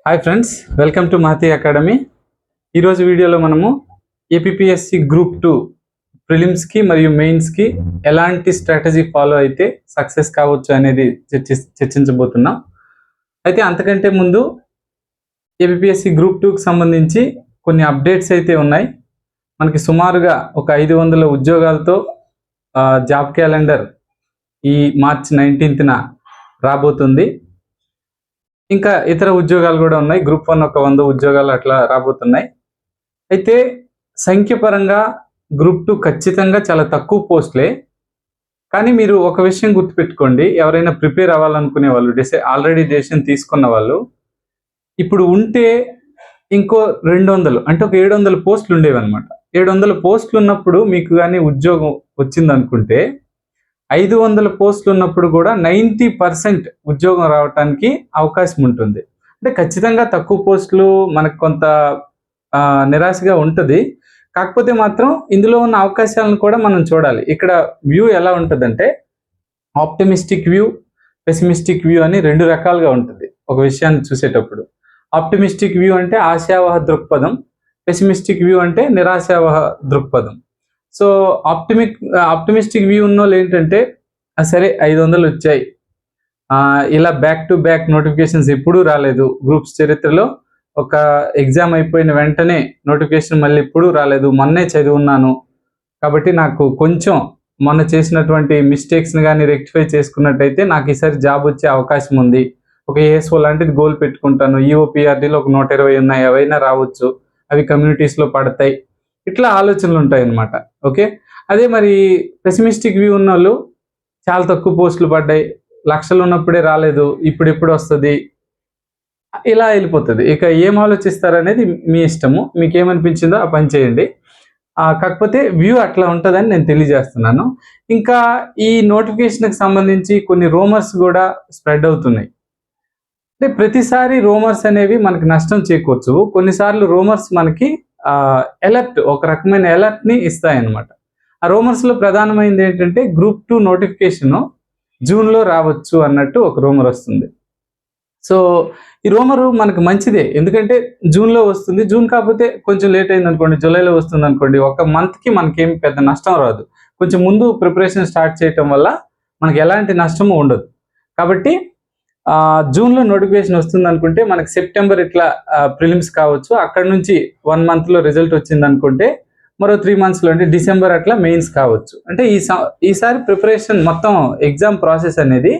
Hi friends, welcome to Mahathi academy. ఈరోజు వీడియోలో మనము ఏపీఎస్సి గ్రూప్ 2 ప్రిలిమ్స్కి మరియు మెయిన్స్కి ఎలాంటి స్ట్రాటజీ ఫాలో అయితే సక్సెస్ కావచ్చు అనేది చర్చించబోతున్నాం. అయితే అంతకంటే ముందు ఏపీఎస్సి గ్రూప్ 2కి సంబంధించి కొన్ని అప్డేట్స్ అయితే ఉన్నాయి. మనకి సుమారుగా ఒక 500 ఉద్యోగాలతో జాబ్ క్యాలెండర్ ఈ మార్చి 19న రాబోతుంది. ఇంకా ఇతర ఉద్యోగాలు కూడా ఉన్నాయి. గ్రూప్ 1 ఒక 100 ఉద్యోగాలు అట్లా రాబోతున్నాయి. అయితే సంఖ్యపరంగా గ్రూప్ 2 ఖచ్చితంగా చాలా తక్కువ పోస్టులే. కానీ మీరు ఒక విషయం గుర్తుపెట్టుకోండి, ఎవరైనా ప్రిపేర్ అవ్వాలనుకునే వాళ్ళు, ఆల్రెడీ డెసిషన్ తీసుకున్న వాళ్ళు, ఇప్పుడు ఉంటే ఇంకో 200 అంటే ఒక 700 పోస్టులు ఉండేవి అనమాట. 700 పోస్టులు ఉన్నప్పుడు మీకు కానీ ఉద్యోగం వచ్చిందనుకుంటే 500 పోస్టులు ఉన్నప్పుడు కూడా 90% ఉద్యోగం రావడానికి అవకాశం ఉంటుంది. అంటే ఖచ్చితంగా తక్కువ పోస్టులు మనకు కొంత నిరాశగా ఉంటుంది. కాకపోతే మాత్రం ఇందులో ఉన్న అవకాశాలను కూడా మనం చూడాలి. ఇక్కడ వ్యూ ఎలా ఉంటుందంటే ఆప్టిమిస్టిక్ వ్యూ, పెసిమిస్టిక్ వ్యూ అని 2 రకాలుగా ఉంటుంది ఒక విషయాన్ని చూసేటప్పుడు. ఆప్టిమిస్టిక్ వ్యూ అంటే ఆశావహ దృక్పథం, పెసిమిస్టిక్ వ్యూ అంటే నిరాశావహ దృక్పథం. సో ఆప్టిమిస్టిక్ వ్యూ ఉన్న వాళ్ళు ఏంటంటే, సరే 500 వచ్చాయి, ఇలా బ్యాక్ టు బ్యాక్ నోటిఫికేషన్స్ ఎప్పుడూ రాలేదు గ్రూప్స్ చరిత్రలో. ఒక ఎగ్జామ్ అయిపోయిన వెంటనే నోటిఫికేషన్ మళ్ళీ ఎప్పుడూ రాలేదు, మొన్నే చదివున్నాను కాబట్టి నాకు కొంచెం మొన్న చేసినటువంటి మిస్టేక్స్ని కానీ రెక్టిఫై చేసుకున్నట్టయితే నాకు ఈసారి జాబ్ వచ్చే అవకాశం ఉంది, ఒక ఏఎస్ఓ లాంటిది గోల్ పెట్టుకుంటాను, ఈఓపిఆర్డీలో ఒక 120 ఉన్నాయి, అవైనా రావచ్చు, అవి కమ్యూనిటీస్లో పడతాయి, ఇట్లా ఆలోచనలు ఉంటాయి అన్నమాట. ఓకే, అదే మరి పెసిమిస్టిక్ వ్యూ ఉన్న వాళ్ళు చాలా తక్కువ పోస్టులు పడ్డాయి, లక్షలు ఉన్నప్పుడే రాలేదు, ఇప్పుడు ఎప్పుడు వస్తుంది, ఇలా వెళ్ళిపోతుంది. ఇక ఏం ఆలోచిస్తారనేది మీ ఇష్టము, మీకు ఏమనిపించిందో ఆ పని చేయండి. కాకపోతే వ్యూ అట్లా ఉంటుందని నేను తెలియజేస్తున్నాను. ఇంకా ఈ నోటిఫికేషన్కి సంబంధించి కొన్ని రూమర్స్ కూడా స్ప్రెడ్ అవుతున్నాయి. అంటే ప్రతిసారి రూమర్స్ అనేవి మనకి నష్టం చేకూర్చు, కొన్నిసార్లు రూమర్స్ మనకి అలర్ట్, ఒక రకమైన అలర్ట్ని ఇస్తాయన్నమాట. ఆ రూమర్స్లో ప్రధానమైనది ఏంటంటే గ్రూప్ 2 నోటిఫికేషన్ జూన్లో రావచ్చు అన్నట్టు ఒక రూమర్ వస్తుంది. సో ఈ రూమరు మనకు మంచిదే, ఎందుకంటే జూన్లో వస్తుంది. జూన్ కాకపోతే కొంచెం లేట్ అయింది అనుకోండి, జూలైలో వస్తుంది అనుకోండి, ఒక మంత్కి మనకేం పెద్ద నష్టం రాదు. కొంచెం ముందు ప్రిపరేషన్ స్టార్ట్ చేయటం వల్ల మనకి ఎలాంటి నష్టము ఉండదు. కాబట్టి జూన్లో నోటిఫికేషన్ వస్తుంది అనుకుంటే మనకి సెప్టెంబర్ ఇట్లా ప్రిలిమ్స్ కావచ్చు, అక్కడ నుంచి 1 monthలో రిజల్ట్ వచ్చింది అనుకుంటే మరో 3 monthsలో అంటే డిసెంబర్ అట్లా మెయిన్స్ కావచ్చు. అంటే ఈసారి ప్రిపరేషన్ మొత్తం ఎగ్జామ్ ప్రాసెస్ అనేది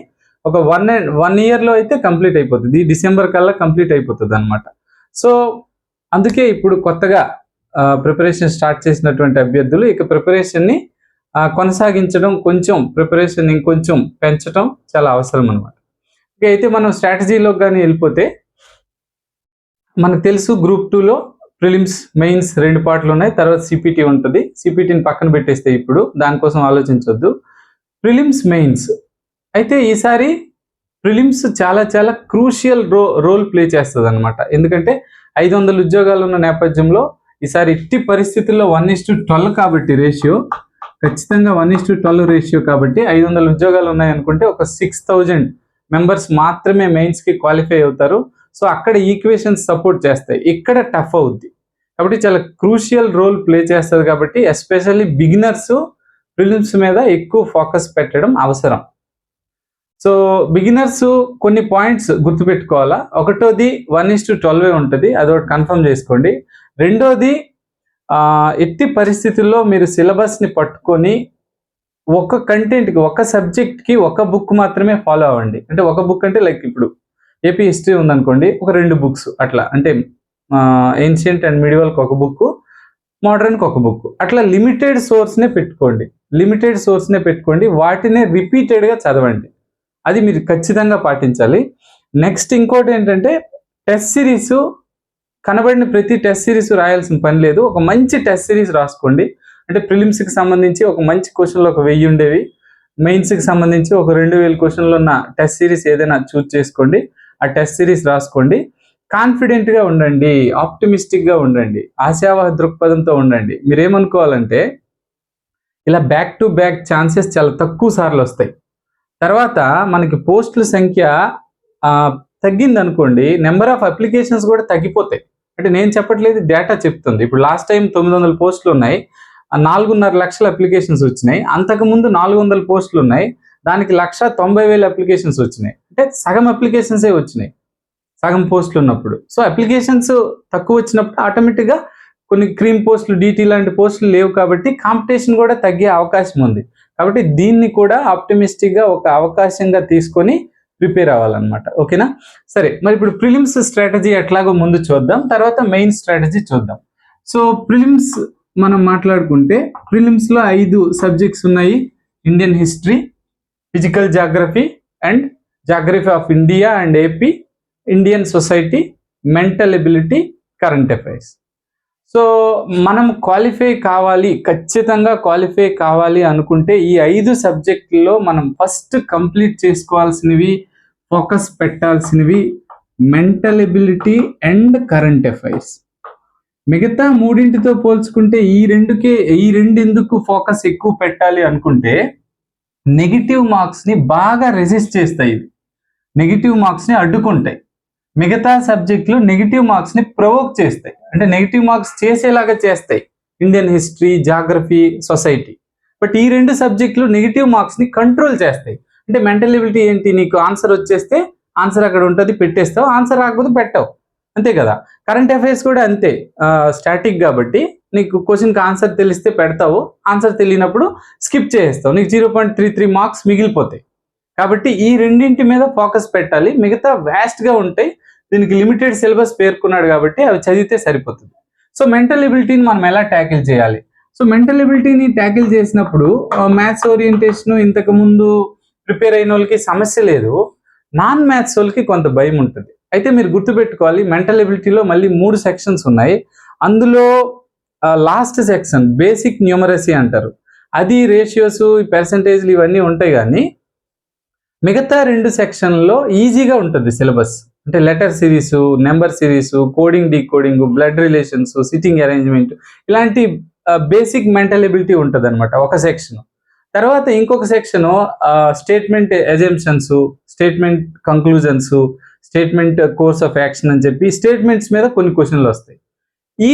ఒక 1 yearలో అయితే కంప్లీట్ అయిపోతుంది, డిసెంబర్ కల్లా కంప్లీట్ అయిపోతుంది అనమాట. సో అందుకే ఇప్పుడు కొత్తగా ప్రిపరేషన్ స్టార్ట్ చేసినటువంటి అభ్యర్థులు ఇక ప్రిపరేషన్ని కొనసాగించడం, కొంచెం ప్రిపరేషన్ ఇంకొంచెం పెంచడం చాలా అవసరం అనమాట. అయితే మనం స్ట్రాటజీలో కానీ వెళ్ళిపోతే మనకు తెలుసు గ్రూప్ 2లో ప్రిలిమ్స్ మెయిన్స్ 2 పార్ట్లు ఉన్నాయి, తర్వాత సిపిటి ఉంటుంది. సిపిటిని పక్కన పెట్టేస్తే ఇప్పుడు దానికోసం ఆలోచించొద్దు. ప్రిలిమ్స్ మెయిన్స్ అయితే ఈసారి ప్రిలిమ్స్ చాలా చాలా క్రూషియల్ రోల్ ప్లే చేస్తుంది అనమాట. ఎందుకంటే 500 ఉద్యోగాలు ఉన్న నేపథ్యంలో ఈసారి ఎట్టి పరిస్థితుల్లో 1:12 కాబట్టి రేషియో, ఖచ్చితంగా 1:12 రేషియో కాబట్టి 500 ఉద్యోగాలు ఉన్నాయనుకుంటే ఒక 6000 మెంబర్స్ మాత్రమే మెయిన్స్కి క్వాలిఫై అవుతారు. సో అక్కడ ఈక్వేషన్స్ సపోర్ట్ చేస్తాయి, ఇక్కడ టఫ్ అవుద్ది. కాబట్టి చాలా క్రూషియల్ రోల్ ప్లే చేస్తుంది. కాబట్టి ఎస్పెషల్లీ బిగినర్స్ ప్రిలిమ్స్ మీద ఎక్కువ ఫోకస్ పెట్టడం అవసరం. సో బిగినర్స్ కొన్ని పాయింట్స్ గుర్తుపెట్టుకోవాలా. ఒకటోది 1:12 ఉంటుంది, అదొకటి కన్ఫర్మ్ చేసుకోండి. రెండోది ఎట్టి పరిస్థితుల్లో మీరు సిలబస్ని పట్టుకొని ఒక కంటెంట్కి, ఒక సబ్జెక్ట్కి ఒక బుక్ మాత్రమే ఫాలో అవ్వండి. అంటే ఒక బుక్ అంటే లైక్ ఇప్పుడు ఏపీ హిస్టరీ ఉందనుకోండి, ఒక 2 books అట్లా, అంటే ఏన్షియంట్ అండ్ మిడివల్కి ఒక బుక్, మోడర్న్కి ఒక బుక్, అట్లా లిమిటెడ్ సోర్స్నే పెట్టుకోండి. వాటినే రిపీటెడ్గా చదవండి, అది మీరు ఖచ్చితంగా పాటించాలి. నెక్స్ట్ ఇంకోటి ఏంటంటే టెస్ట్ సిరీస్, కనబడిన ప్రతి టెస్ట్ సిరీస్ రాయాల్సిన పని లేదు, ఒక మంచి టెస్ట్ సిరీస్ రాసుకోండి. అంటే ప్రిలిమ్స్కి సంబంధించి ఒక మంచి క్వశ్చన్లు ఒక 1000 ఉండేవి, మెయిన్స్కి సంబంధించి ఒక 2000 క్వశ్చన్లు ఉన్న టెస్ట్ సిరీస్ ఏదైనా చూస్ చేసుకోండి, ఆ టెస్ట్ సిరీస్ రాసుకోండి. కాన్ఫిడెంట్గా ఉండండి, ఆప్టిమిస్టిక్గా ఉండండి, ఆశావాహ దృక్పథంతో ఉండండి. మీరేమనుకోవాలంటే ఇలా బ్యాక్ టు బ్యాక్ ఛాన్సెస్ చాలా తక్కువ సార్లు వస్తాయి. తర్వాత మనకి పోస్టుల సంఖ్య తగ్గింది అనుకోండి, నెంబర్ ఆఫ్ అప్లికేషన్స్ కూడా తగ్గిపోతాయి. అంటే నేను చెప్పట్లేదు, డేటా చెప్తుంది. ఇప్పుడు లాస్ట్ టైం 900 పోస్టులు ఉన్నాయి, 4.5 లక్షల అప్లికేషన్స్ వచ్చినాయి. అంతకుముందు 400 పోస్టులు ఉన్నాయి, దానికి 1,90,000 అప్లికేషన్స్ వచ్చినాయి. అంటే సగం అప్లికేషన్సే వచ్చినాయి సగం పోస్టులు ఉన్నప్పుడు. సో అప్లికేషన్స్ తక్కువ వచ్చినప్పుడు ఆటోమేటిక్గా కొన్ని క్రీమ్ పోస్టులు, DT లాంటి పోస్టులు లేవు కాబట్టి కాంపిటీషన్ కూడా తగ్గే అవకాశం ఉంది. కాబట్టి దీన్ని కూడా ఆప్టిమిస్టిక్గా ఒక అవకాశంగా తీసుకొని ప్రిపేర్ అవ్వాలన్నమాట. ఓకేనా? సరే, మరి ఇప్పుడు ప్రిలిమ్స్ స్ట్రాటజీ ఎట్లాగో ముందు చూద్దాం, తర్వాత మెయిన్ స్ట్రాటజీ చూద్దాం. సో ప్రిలిమ్స్ మనం మాట్లాడుకుంటే ప్రిలిమ్స్లో 5 సబ్జెక్ట్స్ ఉన్నాయి. Indian history, physical geography and geography of India and AP, Indian society, mental ability, current affairs. So మనం క్వాలిఫై కావాలి, ఖచ్చితంగా క్వాలిఫై కావాలి అనుకుంటే ఈ 5 సబ్జెక్టుల్లో మనం ఫస్ట్ కంప్లీట్ చేసుకోవాల్సినవి, ఫోకస్ పెట్టాల్సినవి mental ability and current affairs. మిగతా మూడింటితో పోల్చుకుంటే ఈ రెండు ఎందుకు ఫోకస్ ఎక్కువ పెట్టాలి అనుకుంటే, నెగిటివ్ మార్క్స్ని బాగా రెసిస్ట్ చేస్తాయి, నెగిటివ్ మార్క్స్ని అడ్డుకుంటాయి. మిగతా సబ్జెక్టులు నెగిటివ్ మార్క్స్ని ప్రొవోక్ చేస్తాయి, అంటే నెగిటివ్ మార్క్స్ చేసేలాగా చేస్తాయి, Indian history, geography, society. But ఈ 2 సబ్జెక్టులు నెగిటివ్ మార్క్స్ని కంట్రోల్ చేస్తాయి. అంటే మెంటల్ ఎబిలిటీ ఏంటి, నీకు ఆన్సర్ వచ్చేస్తే ఆన్సర్ అక్కడ ఉంటుంది, పెట్టేస్తావు, ఆన్సర్ రాకపోతే పెట్టావు, అంతే కదా. కరెంట్ అఫైర్స్ కూడా అంతే, స్టాటిక్ కాబట్టి నీకు క్వశ్చన్కి ఆన్సర్ తెలిస్తే పెడతావు, ఆన్సర్ తెలియనప్పుడు స్కిప్ చేసేస్తావు, నీకు 0.33 మార్క్స్ మిగిలిపోతాయి. కాబట్టి ఈ రెండింటి మీద ఫోకస్ పెట్టాలి. మిగతా వ్యాస్ట్గా ఉంటాయి, దీనికి లిమిటెడ్ సిలబస్ పేర్కొన్నాడు కాబట్టి అవి చదివితే సరిపోతుంది. సో మెంటల్ ఎబిలిటీని మనం ఎలా ట్యాకిల్ చేయాలి? సో మెంటల్ ఎబిలిటీని ట్యాకిల్ చేసినప్పుడు మ్యాథ్స్ ఓరియంటేషన్ ఇంతకుముందు ప్రిపేర్ అయిన వాళ్ళకి సమస్య లేదు, నాన్ మ్యాథ్స్ వాళ్ళకి కొంత భయం ఉంటుంది. అయితే మీరు గుర్తుపెట్టుకోవాలి, మెంటల్ ఎబిలిటీలో మళ్ళీ 3 సెక్షన్స్ ఉన్నాయి. అందులో లాస్ట్ సెక్షన్ బేసిక్ న్యూమరసీ అంటారు, అది రేషియోస్, పర్సంటేజ్లు ఇవన్నీ ఉంటాయి. కానీ మిగతా 2 సెక్షన్లో ఈజీగా ఉంటుంది సిలబస్. అంటే letter series, number series, coding, decoding, blood relations, sitting arrangement, ఇలాంటి బేసిక్ మెంటల్ ఎబిలిటీ ఉంటుంది అనమాట ఒక సెక్షన్. తర్వాత ఇంకొక section statement assumptions, statement conclusions, statement course of action అని చెప్పి స్టేట్మెంట్స్ మీద కొన్ని క్వశ్చన్లు వస్తాయి. ఈ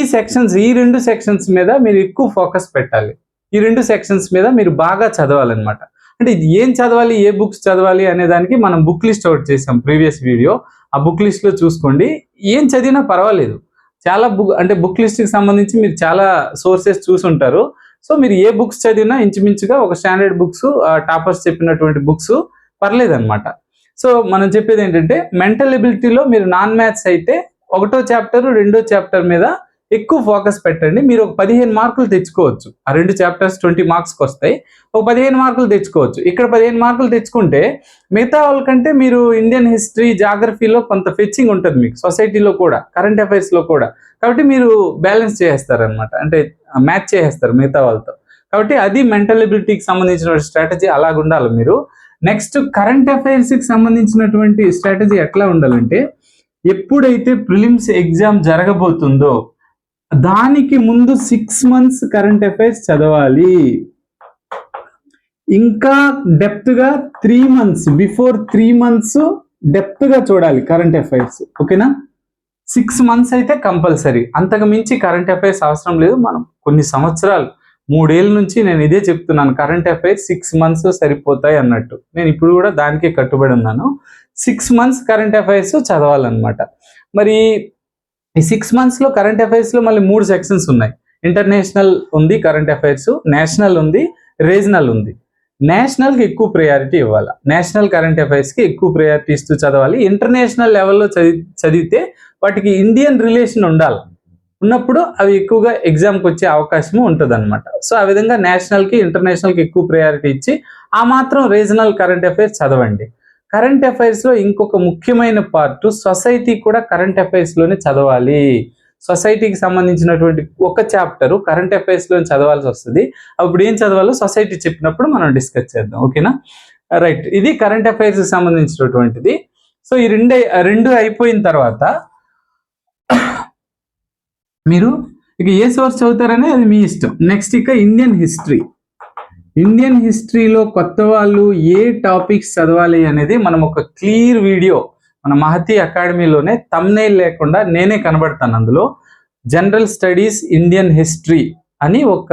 2 సెక్షన్స్ మీద మీరు ఎక్కువ ఫోకస్ పెట్టాలి. ఈ 2 సెక్షన్స్ మీద మీరు బాగా చదవాలన్నమాట. అంటే ఏం చదవాలి, ఏ బుక్స్ చదవాలి అనే దానికి మనం బుక్ లిస్ట్ అవుట్ చేసాం ప్రీవియస్ వీడియో, ఆ బుక్ లిస్ట్లో చూసుకోండి. ఏం చదివినా పర్వాలేదు, చాలా బుక్ లిస్ట్కి సంబంధించి మీరు చాలా సోర్సెస్ చూసుంటారు. సో మీరు ఏ బుక్స్ చదివినా ఇంచుమించుగా ఒక స్టాండర్డ్ బుక్స్, టాపర్స్ చెప్పినటువంటి బుక్స్ పర్లేదన్నమాట. సో మనం చెప్పేది ఏంటంటే, మెంటల్ ఎబిలిటీలో మీరు నాన్ మ్యాథ్స్ అయితే 1వ చాప్టర్ 2వ చాప్టర్ మీద ఎక్కువ ఫోకస్ పెట్టండి. మీరు ఒక 15 మార్కులు తెచ్చుకోవచ్చు, ఆ 2 చాప్టర్స్ 20 మార్క్స్కి వస్తాయి, ఒక 15 మార్కులు తెచ్చుకోవచ్చు. ఇక్కడ 15 మార్కులు తెచ్చుకుంటే మిగతా వాళ్ళకంటే మీరు ఇండియన్ హిస్టరీ, జాగ్రఫీలో కొంత ఫెచ్చింగ్ ఉంటుంది మీకు, సొసైటీలో కూడా, కరెంట్ అఫైర్స్లో కూడా. కాబట్టి మీరు బ్యాలెన్స్ చేసేస్తారనమాట, అంటే మ్యాచ్ చేసేస్తారు మిగతా వాళ్ళతో. కాబట్టి అది మెంటల్ ఎబిలిటీకి సంబంధించిన స్ట్రాటజీ, అలాగ ఉండాలి మీరు. నెక్స్ట్ కరెంట్ అఫైర్స్కి సంబంధించినటువంటి స్ట్రాటజీ ఎట్లా ఉండాలంటే, ఎప్పుడైతే ప్రిలిమ్స్ ఎగ్జామ్ జరగబోతుందో దానికి ముందు 6 months కరెంట్ అఫైర్స్ చదవాలి. ఇంకా డెప్త్గా 3 months, బిఫోర్ 3 months డెప్త్గా చూడాలి కరెంట్ అఫైర్స్. ఓకేనా? 6 months అయితే కంపల్సరీ, అంతకు మించి కరెంట్ అఫైర్స్ అవసరం లేదు. మనం కొన్ని సంవత్సరాలు, 3 ఏళ్ళ నుంచి నేను ఇదే చెప్తున్నాను, కరెంట్ అఫైర్స్ 6 months సరిపోతాయి అన్నట్టు. నేను ఇప్పుడు కూడా దానికే కట్టుబడి ఉన్నాను. 6 months కరెంట్ అఫైర్స్ చదవాలన్నమాట. మరి ఈ 6 monthsలో కరెంట్ అఫైర్స్లో మళ్ళీ 3 సెక్షన్స్ ఉన్నాయి. ఇంటర్నేషనల్ ఉంది కరెంట్ అఫైర్స్, నేషనల్ ఉంది, రీజనల్ ఉంది. నేషనల్కి ఎక్కువ ప్రయారిటీ ఇవ్వాలి, నేషనల్ కరెంట్ అఫైర్స్కి ఎక్కువ ప్రయారిటీ ఇస్తూ చదవాలి. ఇంటర్నేషనల్ లెవెల్లో చదివితే వాటికి ఇండియన్ రిలేషన్ ఉండాలి, ఉన్నప్పుడు అవి ఎక్కువగా ఎగ్జామ్కి వచ్చే అవకాశం ఉంటుంది అనమాట. సో ఆ విధంగా నేషనల్కి, ఇంటర్నేషనల్కి ఎక్కువ ప్రయారిటీ ఇచ్చి ఆ మాత్రం రీజనల్ కరెంట్ అఫైర్స్ చదవండి. కరెంట్ అఫైర్స్లో ఇంకొక ముఖ్యమైన పార్ట్, సొసైటీ కూడా కరెంట్ అఫైర్స్లోనే చదవాలి. సొసైటీకి సంబంధించినటువంటి ఒక చాప్టర్ కరెంట్ అఫైర్స్లో చదవాల్సి వస్తుంది. అప్పుడు ఏం చదవాలో సొసైటీ చెప్పినప్పుడు మనం డిస్కస్ చేద్దాం. ఓకేనా? రైట్, ఇది కరెంట్ అఫైర్స్కి సంబంధించినటువంటిది. సో ఈ రెండు అయిపోయిన తర్వాత మీరు ఇక ఏ సోర్స్ చదువుతారనే అది మీ ఇష్టం. నెక్స్ట్ ఇక ఇండియన్ హిస్టరీ. ఇండియన్ హిస్టరీలో కొత్త వాళ్ళు ఏ టాపిక్స్ చదవాలి అనేది మనం ఒక క్లియర్ వీడియో మన మహతి అకాడమీలోనే థంబ్నెయిల్ లేకుండా నేనే కనబడతాను. అందులో జనరల్ స్టడీస్ ఇండియన్ హిస్టరీ అని ఒక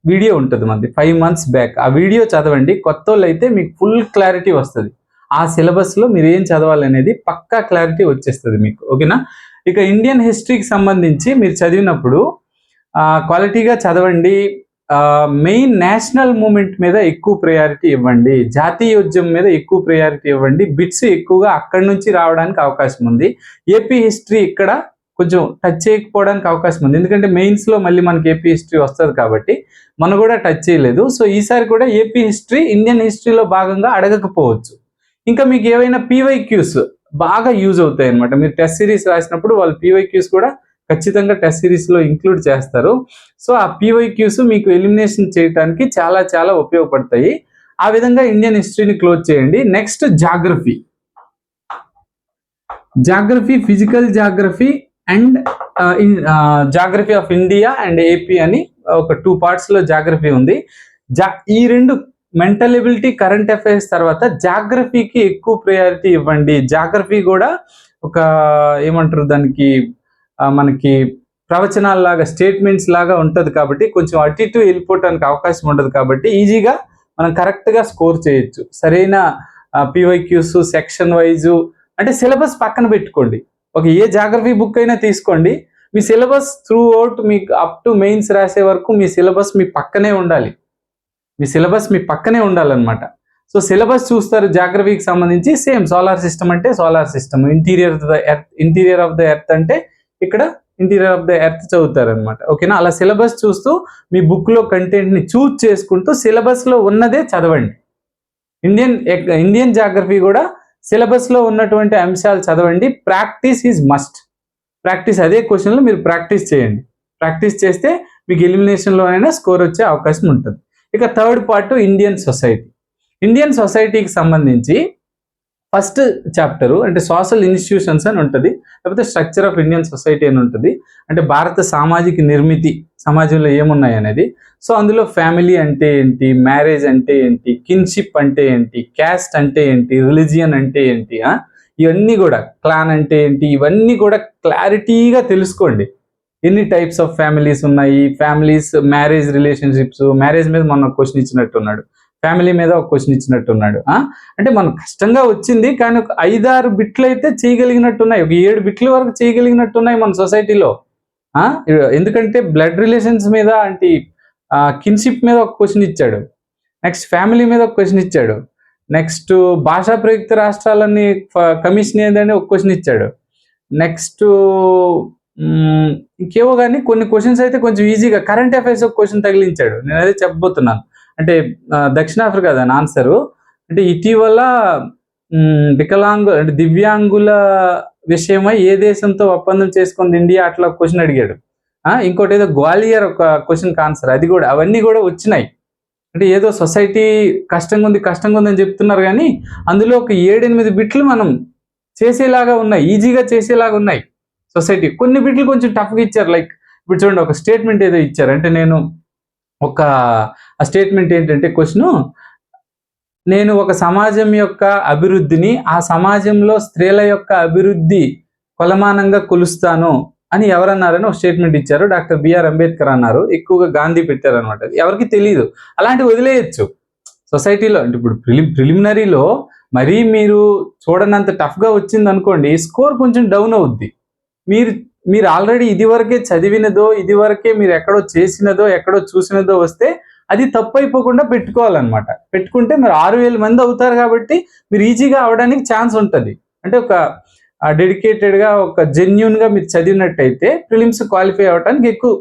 వీడియో ఉంటుంది మనది 5 months బ్యాక్. ఆ వీడియో చదవండి. కొత్త వాళ్ళు అయితే మీకు ఫుల్ క్లారిటీ వస్తుంది. ఆ సిలబస్లో మీరు ఏం చదవాలనేది పక్కా క్లారిటీ వచ్చేస్తుంది మీకు. ఓకేనా? ఇక ఇండియన్ హిస్టరీకి సంబంధించి మీరు చదివినప్పుడు క్వాలిటీగా చదవండి. మెయిన్ నేషనల్ మూమెంట్ మీద ఎక్కువ ప్రయారిటీ ఇవ్వండి. జాతీయోద్యమం మీద ఎక్కువ ప్రయారిటీ ఇవ్వండి. బిట్స్ ఎక్కువగా అక్కడి నుంచి రావడానికి అవకాశం ఉంది. ఏపీ హిస్టరీ ఇక్కడ కొంచెం టచ్ చేయకపోవడానికి అవకాశం ఉంది. ఎందుకంటే మెయిన్స్లో మళ్ళీ మనకి ఏపీ హిస్టరీ వస్తుంది కాబట్టి మనం కూడా టచ్ చేయలేదు. సో ఈసారి కూడా ఏపీ హిస్టరీ ఇండియన్ హిస్టరీలో భాగంగా అడగకపోవచ్చు. ఇంకా మీకు ఏవైనా పీవైక్యూస్ బాగా యూజ్ అవుతాయి అనమాట. మీరు టెస్ట్ సిరీస్ రాసినప్పుడు వాళ్ళు పీవైక్యూస్ కూడా ఖచ్చితంగా టెస్ట్ సిరీస్లో ఇంక్లూడ్ చేస్తారు. సో ఆ పీవైక్యూస్ మీకు ఎలిమినేషన్ చేయడానికి చాలా చాలా ఉపయోగపడతాయి. ఆ విధంగా ఇండియన్ హిస్టరీని క్లోజ్ చేయండి. Next geography, physical geography and geography of India and AP అని ఒక 2 parts లో జాగ్రఫీ ఉంది. ఈ 2 మెంటల్ ఎబిలిటీ, కరెంట్ అఫైర్స్ తర్వాత జాగ్రఫీకి ఎక్కువ ప్రయారిటీ ఇవ్వండి. జాగ్రఫీ కూడా ఒక ఏమంటారు దానికి, మనకి ప్రవచనాల్లాగా స్టేట్మెంట్స్ లాగా ఉంటుంది కాబట్టి కొంచెం అటు ఇటు వెళ్ళిపోవటానికి అవకాశం ఉండదు కాబట్టి ఈజీగా మనం కరెక్ట్గా స్కోర్ చేయొచ్చు. సరైన పీవైక్యూస్ సెక్షన్ వైజు అంటే సిలబస్ పక్కన పెట్టుకోండి. ఒక ఏ జాగ్రఫీ బుక్ అయినా తీసుకోండి, మీ సిలబస్ త్రూ అవుట్ మీకు అప్ టు మెయిన్స్ రాసే వరకు మీ సిలబస్ మీ పక్కనే ఉండాలి. ఉండాలన్నమాట. సో సిలబస్ చూస్తారు జాగ్రఫీకి సంబంధించి. సేమ్ సోలార్ సిస్టమ్ అంటే solar system, interior of the earth అంటే ఇక్కడ ఇంటీరియర్ ఆఫ్ ద ఎర్త్ చదువుతారనమాట. ఓకేనా? అలా సిలబస్ చూస్తూ మీ బుక్లో కంటెంట్ని చూజ్ చేసుకుంటూ సిలబస్లో ఉన్నదే చదవండి. ఇండియన్ జాగ్రఫీ కూడా సిలబస్లో ఉన్నటువంటి అంశాలు చదవండి. Practice is must. అదే క్వశ్చన్లో మీరు ప్రాక్టీస్ చేయండి. ప్రాక్టీస్ చేస్తే మీకు ఎలిమినేషన్లో అయినా స్కోర్ వచ్చే అవకాశం ఉంటుంది. ఇక థర్డ్ పార్ట్ ఇండియన్ సొసైటీకి సంబంధించి ఫస్ట్ చాప్టరు అంటే సోషల్ ఇన్స్టిట్యూషన్స్ అని ఉంటుంది, లేకపోతే స్ట్రక్చర్ ఆఫ్ ఇండియన్ సొసైటీ అని ఉంటుంది. అంటే భారత సామాజిక నిర్మితి, సమాజంలో ఏమున్నాయి అనేది. సో అందులో ఫ్యామిలీ అంటే ఏంటి, మ్యారేజ్ అంటే ఏంటి, కిన్షిప్ అంటే ఏంటి, క్యాస్ట్ అంటే ఏంటి, రిలీజియన్ అంటే ఏంటి, ఇవన్నీ కూడా క్లాన్ అంటే ఏంటి, ఇవన్నీ కూడా క్లారిటీగా తెలుసుకోండి. ఎన్ని టైప్స్ ఆఫ్ ఫ్యామిలీస్ ఉన్నాయి, మ్యారేజ్ రిలేషన్షిప్స్, మ్యారేజ్ మీద మనం క్వశ్చన్ ఇచ్చినట్టున్నాడు, ఫ్యామిలీ మీద ఒక క్వశ్చన్ ఇచ్చినట్టున్నాడు. అంటే మనం కష్టంగా వచ్చింది కానీ ఒక 5-6 బిట్లు అయితే చేయగలిగినట్టున్నాయి, ఒక 7 బిట్ల వరకు చేయగలిగినట్టున్నాయి మన సొసైటీలో. ఎందుకంటే బ్లడ్ రిలేషన్స్ మీద అంటే కిన్షిప్ మీద ఒక క్వశ్చన్ ఇచ్చాడు, నెక్స్ట్ ఫ్యామిలీ మీద ఒక క్వశ్చన్ ఇచ్చాడు, నెక్స్ట్ భాషా ప్రయుక్త రాష్ట్రాలని కమిషన్ ఏదని ఒక క్వశ్చన్ ఇచ్చాడు, నెక్స్ట్ ఇంకేవో కానీ కొన్ని క్వశ్చన్స్ అయితే కొంచెం ఈజీగా కరెంట్ అఫైర్స్ ఒక క్వశ్చన్ తగిలించాడు. నేను అదే చెప్పబోతున్నాను. అంటే దక్షిణాఫ్రికా దాని ఆన్సరు. అంటే ఇటీవల అంటే దివ్యాంగుల విషయమై ఏ దేశంతో ఒప్పందం చేసుకుంది ఇండియా, అట్లా క్వశ్చన్ అడిగాడు. ఇంకోటి ఏదో గ్వాలియర్ ఒక క్వశ్చన్ ఆన్సర్, అది కూడా అవన్నీ కూడా వచ్చినాయి. అంటే ఏదో సొసైటీ కష్టంగా ఉంది అని చెప్తున్నారు కానీ అందులో ఒక 7-8 బిట్లు మనం చేసేలాగా ఉన్నాయి, ఈజీగా చేసేలాగా ఉన్నాయి సొసైటీ. కొన్ని బిట్లు కొంచెం టఫ్గా ఇచ్చారు. లైక్ ఇప్పుడు చూడండి, ఒక స్టేట్మెంట్ ఏదో ఇచ్చారు. అంటే ఆ స్టేట్మెంట్ ఏంటంటే క్వశ్చను, నేను ఒక సమాజం యొక్క అభివృద్ధిని ఆ సమాజంలో స్త్రీల యొక్క అభివృద్ధి కొలమానంగా కొలుస్తాను అని ఎవరన్నారని ఒక స్టేట్మెంట్ ఇచ్చారు. డాక్టర్ బిఆర్ అంబేద్కర్ అన్నారు. ఎక్కువగా గాంధీ పెట్టారు అనమాట. ఎవరికి తెలియదు, అలాంటివి వదిలేయచ్చు సొసైటీలో. అంటే ఇప్పుడు ప్రిలిమినరీలో మరీ మీరు చూడనంత టఫ్గా వచ్చింది అనుకోండి, స్కోర్ కొంచెం డౌన్ అవుద్ది. మీరు ఆల్రెడీ ఇదివరకే చదివినదో, ఇదివరకే మీరు ఎక్కడో చేసినదో, ఎక్కడో చూసినదో వస్తే అది తప్పు అయిపోకుండా పెట్టుకోవాలన్నమాట. పెట్టుకుంటే మీరు 6,000 మంది అవుతారు కాబట్టి మీరు ఈజీగా అవడానికి ఛాన్స్ ఉంటుంది. అంటే ఒక డెడికేటెడ్గా, ఒక జెన్యున్గా మీరు చదివినట్టయితే ప్రిలిమ్స్ క్వాలిఫై అవ్వడానికి ఎక్కువ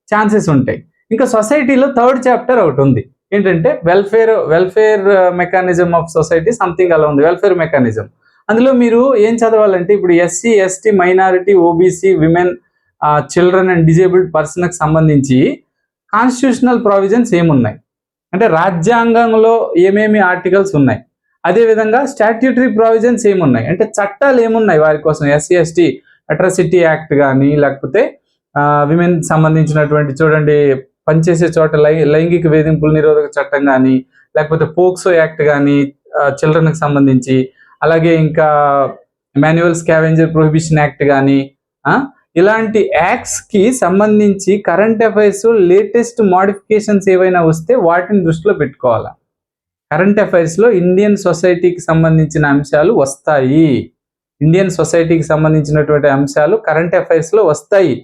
ఛాన్సెస్ ఉంటాయి. ఇంకా సొసైటీలో థర్డ్ చాప్టర్ ఒకటి ఉంది, ఏంటంటే welfare mechanism of society, something అలా ఉంది, వెల్ఫేర్ మెకానిజం. అందులో మీరు ఏం చదవాలంటే ఇప్పుడు SC, ST, minority, OBC, women, children and disabled పర్సన్కి సంబంధించి కాన్స్టిట్యూషనల్ ప్రావిజన్స్ ఏమున్నాయి, అంటే రాజ్యాంగంలో ఏమేమి ఆర్టికల్స్ ఉన్నాయి, అదేవిధంగా స్టాట్యూటరీ ప్రావిజన్స్ ఏమున్నాయి, అంటే చట్టాలు ఏమున్నాయి వారి కోసం. ఎస్సీ ఎస్టీ అట్రాసిటీ యాక్ట్ కానీ, లేకపోతే విమెన్ సంబంధించినటువంటి చూడండి పనిచేసే చోట లైంగిక వేధింపుల నిరోధక చట్టం కానీ, లేకపోతే పోక్సో యాక్ట్ కానీ చిల్డ్రన్కి సంబంధించి, అలాగే ఇంకా మాన్యువల్ స్కావెంజర్ ప్రొహిబిషన్ యాక్ట్ కానీ ఇలాంటి యాక్ట్స్కి సంబంధించి కరెంట్ అఫైర్స్ లేటెస్ట్ మోడిఫికేషన్స్ ఏవైనా వస్తే వాటిని దృష్టిలో పెట్టుకోవాలా. కరెంట్ అఫైర్స్లో ఇండియన్ సొసైటీకి సంబంధించిన అంశాలు వస్తాయి. ఇండియన్ సొసైటీకి సంబంధించినటువంటి అంశాలు కరెంట్ అఫైర్స్లో వస్తాయి.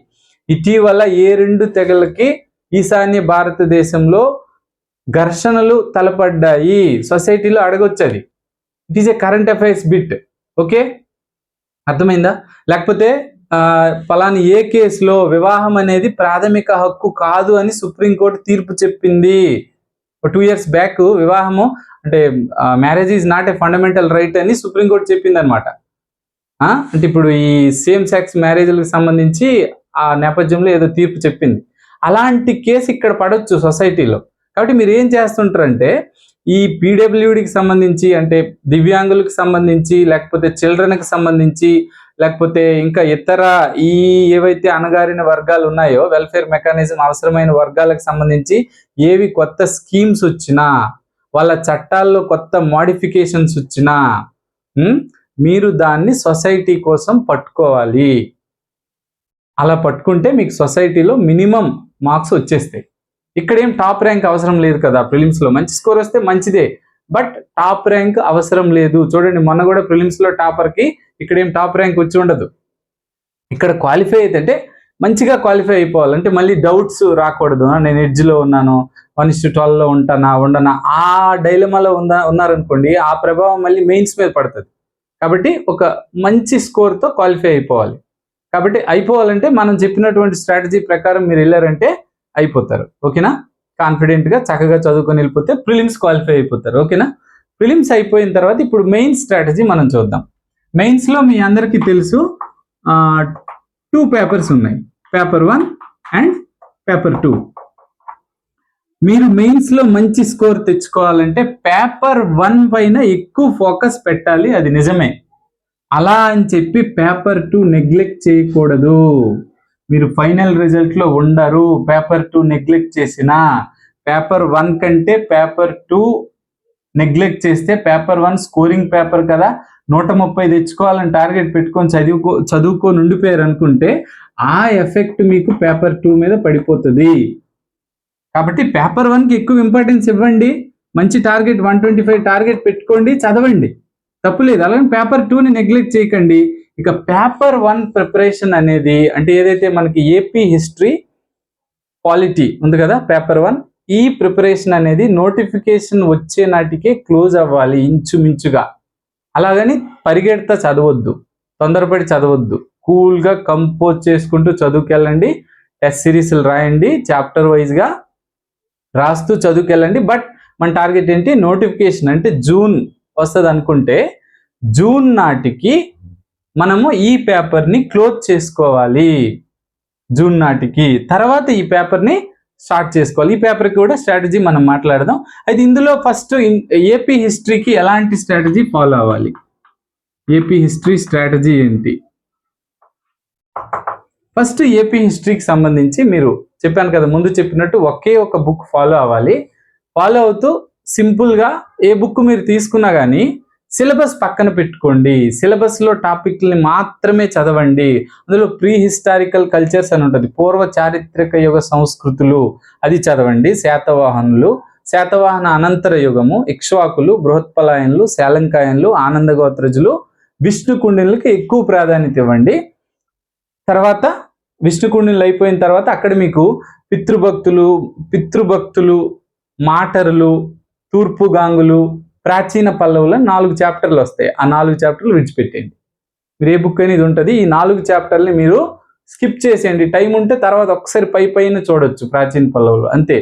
ఇటీవల ఏ 2 తెగలకి ఈశాన్య భారతదేశంలో ఘర్షణలు తలపడ్డాయి, సొసైటీలో అడగొచ్చది. It is a current affairs bit. Okay, అర్థమైందా? లేకపోతే ఫలాని ఏ కేసులో వివాహం అనేది ప్రాథమిక హక్కు కాదు అని సుప్రీంకోర్టు తీర్పు చెప్పింది. 2 years బ్యాక్ వివాహము అంటే marriage is not a fundamental right అని సుప్రీంకోర్టు చెప్పింది అనమాట. అంటే ఇప్పుడు ఈ సేమ్ సెక్స్ మ్యారేజ్లకు సంబంధించి ఆ నేపథ్యంలో ఏదో తీర్పు చెప్పింది. అలాంటి కేసు ఇక్కడ పడవచ్చు సొసైటీలో. కాబట్టి మీరు ఏం చేస్తుంటారంటే ఈ పీడబ్ల్యూడికి సంబంధించి అంటే దివ్యాంగులకు సంబంధించి లేకపోతే చిల్డ్రన్కి సంబంధించి లేకపోతే ఇంకా ఇతర ఈ ఏవైతే అణగారిన వర్గాలు ఉన్నాయో వెల్ఫేర్ మెకానిజం అవసరమైన వర్గాలకు సంబంధించి ఏవి కొత్త స్కీమ్స్ వచ్చినా వాళ్ళ చట్టాల్లో కొత్త మోడిఫికేషన్స్ వచ్చినా మీరు దాన్ని సొసైటీ కోసం పట్టుకోవాలి. అలా పట్టుకుంటే మీకు సొసైటీలో మినిమం మార్క్స్ వచ్చేస్తాయి. ఇక్కడేం టాప్ ర్యాంక్ అవసరం లేదు కదా. ప్రిలిమ్స్లో మంచి స్కోర్ వస్తే మంచిదే, బట్ టాప్ ర్యాంక్ అవసరం లేదు. చూడండి, మొన్న కూడా ప్రిలిమ్స్లో టాపర్కి ఇక్కడేం టాప్ ర్యాంక్ వచ్చి ఉండదు. ఇక్కడ క్వాలిఫై అయితే అంటే మంచిగా క్వాలిఫై అయిపోవాలంటే మళ్ళీ డౌట్స్ రాకూడదు. నేను ఎడ్జ్లో ఉన్నాను, 1:12లో ఉండనా ఆ డైలమాలో ఉన్నారనుకోండి, ఆ ప్రభావం మళ్ళీ మెయిన్స్ మీద పడుతుంది. కాబట్టి ఒక మంచి స్కోర్తో క్వాలిఫై అయిపోవాలి. కాబట్టి అయిపోవాలంటే మనం చెప్పినటువంటి స్ట్రాటజీ ప్రకారం మీరు వెళ్ళారంటే అయిపోతారు. ఓకేనా? కాన్ఫిడెంట్గా చక్కగా చదువుకొని వెళ్ళిపోతే ప్రిలిమ్స్ క్వాలిఫై అయిపోతారు. ఓకేనా? ప్రిలిమ్స్ అయిపోయిన తర్వాత ఇప్పుడు మెయిన్ స్ట్రాటజీ మనం చూద్దాం. మెయిన్స్లో మీ అందరికీ తెలుసు 2 పేపర్స్ ఉన్నాయి, పేపర్ 1 అండ్ పేపర్ 2. మీరు మెయిన్స్లో మంచి స్కోర్ తెచ్చుకోవాలంటే పేపర్ 1 పైన ఎక్కువ ఫోకస్ పెట్టాలి. అది నిజమే. అలా అని చెప్పి పేపర్ 2 నెగ్లెక్ట్ చేయకూడదు. మీరు ఫైనల్ రిజల్ట్లో ఉండరు పేపర్ 2 నెగ్లెక్ట్ చేసినా. పేపర్ 1 కంటే పేపర్ 2 నెగ్లెక్ట్ చేస్తే పేపర్ 1 స్కోరింగ్ పేపర్ కదా, 130 తెచ్చుకోవాలని టార్గెట్ పెట్టుకొని చదువుకొని ఉండిపోయారు అనుకుంటే ఆ ఎఫెక్ట్ మీకు పేపర్ 2 మీద పడిపోతుంది. కాబట్టి పేపర్ 1కి ఎక్కువ ఇంపార్టెన్స్ ఇవ్వండి. మంచి టార్గెట్ 125 టార్గెట్ పెట్టుకోండి, చదవండి, తప్పులేదు. అలాగే పేపర్ 2ని నెగ్లెక్ట్ చేయకండి. ఇక పేపర్ 1 ప్రిపరేషన్ అనేది అంటే ఏదైతే మనకి ఏపీ హిస్టరీ పాలిటీ ఉంది కదా పేపర్ 1, ఈ ప్రిపరేషన్ అనేది నోటిఫికేషన్ వచ్చే నాటికే క్లోజ్ అవ్వాలి ఇంచుమించుగా. అలాగని పరిగెడతా చదవద్దు, తొందరపడి చదవద్దు. కూల్గా కంపోజ్ చేసుకుంటూ చదువుకెళ్ళండి. టెస్ట్ సిరీస్లు రాయండి, చాప్టర్ వైజ్గా రాస్తూ చదువుకెళ్ళండి. బట్ మన టార్గెట్ ఏంటి? నోటిఫికేషన్ అంటే జూన్ వస్తుంది అనుకుంటే జూన్ నాటికి మనము ఈ పేపర్ని క్లోజ్ చేసుకోవాలి. జూన్ నాటికి తర్వాత ఈ పేపర్ని స్టార్ట్ చేసుకోవాలి. ఈ పేపర్కి కూడా స్ట్రాటజీ మనం మాట్లాడదాం. అయితే ఇందులో ఫస్ట్ ఏపీ హిస్టరీకి ఎలాంటి స్ట్రాటజీ ఫాలో అవ్వాలి, ఏపీ హిస్టరీ స్ట్రాటజీ ఏంటి? ఫస్ట్ ఏపీ హిస్టరీకి సంబంధించి మీరు చెప్పాను కదా ముందు చెప్పినట్టు ఒకే ఒక బుక్ ఫాలో అవ్వాలి. ఫాలో అవుతూ సింపుల్గా ఏ బుక్ మీరు తీసుకున్నా కానీ సిలబస్ పక్కన పెట్టుకోండి. సిలబస్లో టాపిక్ని మాత్రమే చదవండి. అందులో ప్రీ హిస్టారికల్ కల్చర్స్ అని ఉంటుంది, పూర్వ చారిత్రక యుగ సంస్కృతులు, అది చదవండి. శాతవాహనులు, శాతవాహన అనంతర యుగము, ఇక్ష్వాకులు, బృహత్పలాయనులు, శాలంకాయనులు, ఆనందగోత్రజులు, విష్ణుకుండినులకి ఎక్కువ ప్రాధాన్యత ఇవ్వండి. తర్వాత విష్ణుకుండినులు అయిపోయిన తర్వాత అక్కడ మీకు పితృభక్తులు, మాటరులు, తూర్పుగాంగులు, ప్రాచీన పల్లవుల 4 చాప్టర్లు వస్తాయి. ఆ 4 చాప్టర్లు విడిచిపెట్టేయండి. మీరు ఏ బుక్ అనేది ఉంటుంది, ఈ 4 చాప్టర్ని మీరు స్కిప్ చేసేయండి. టైం ఉంటే తర్వాత ఒకసారి పైన చూడొచ్చు ప్రాచీన పల్లవులు, అంతే.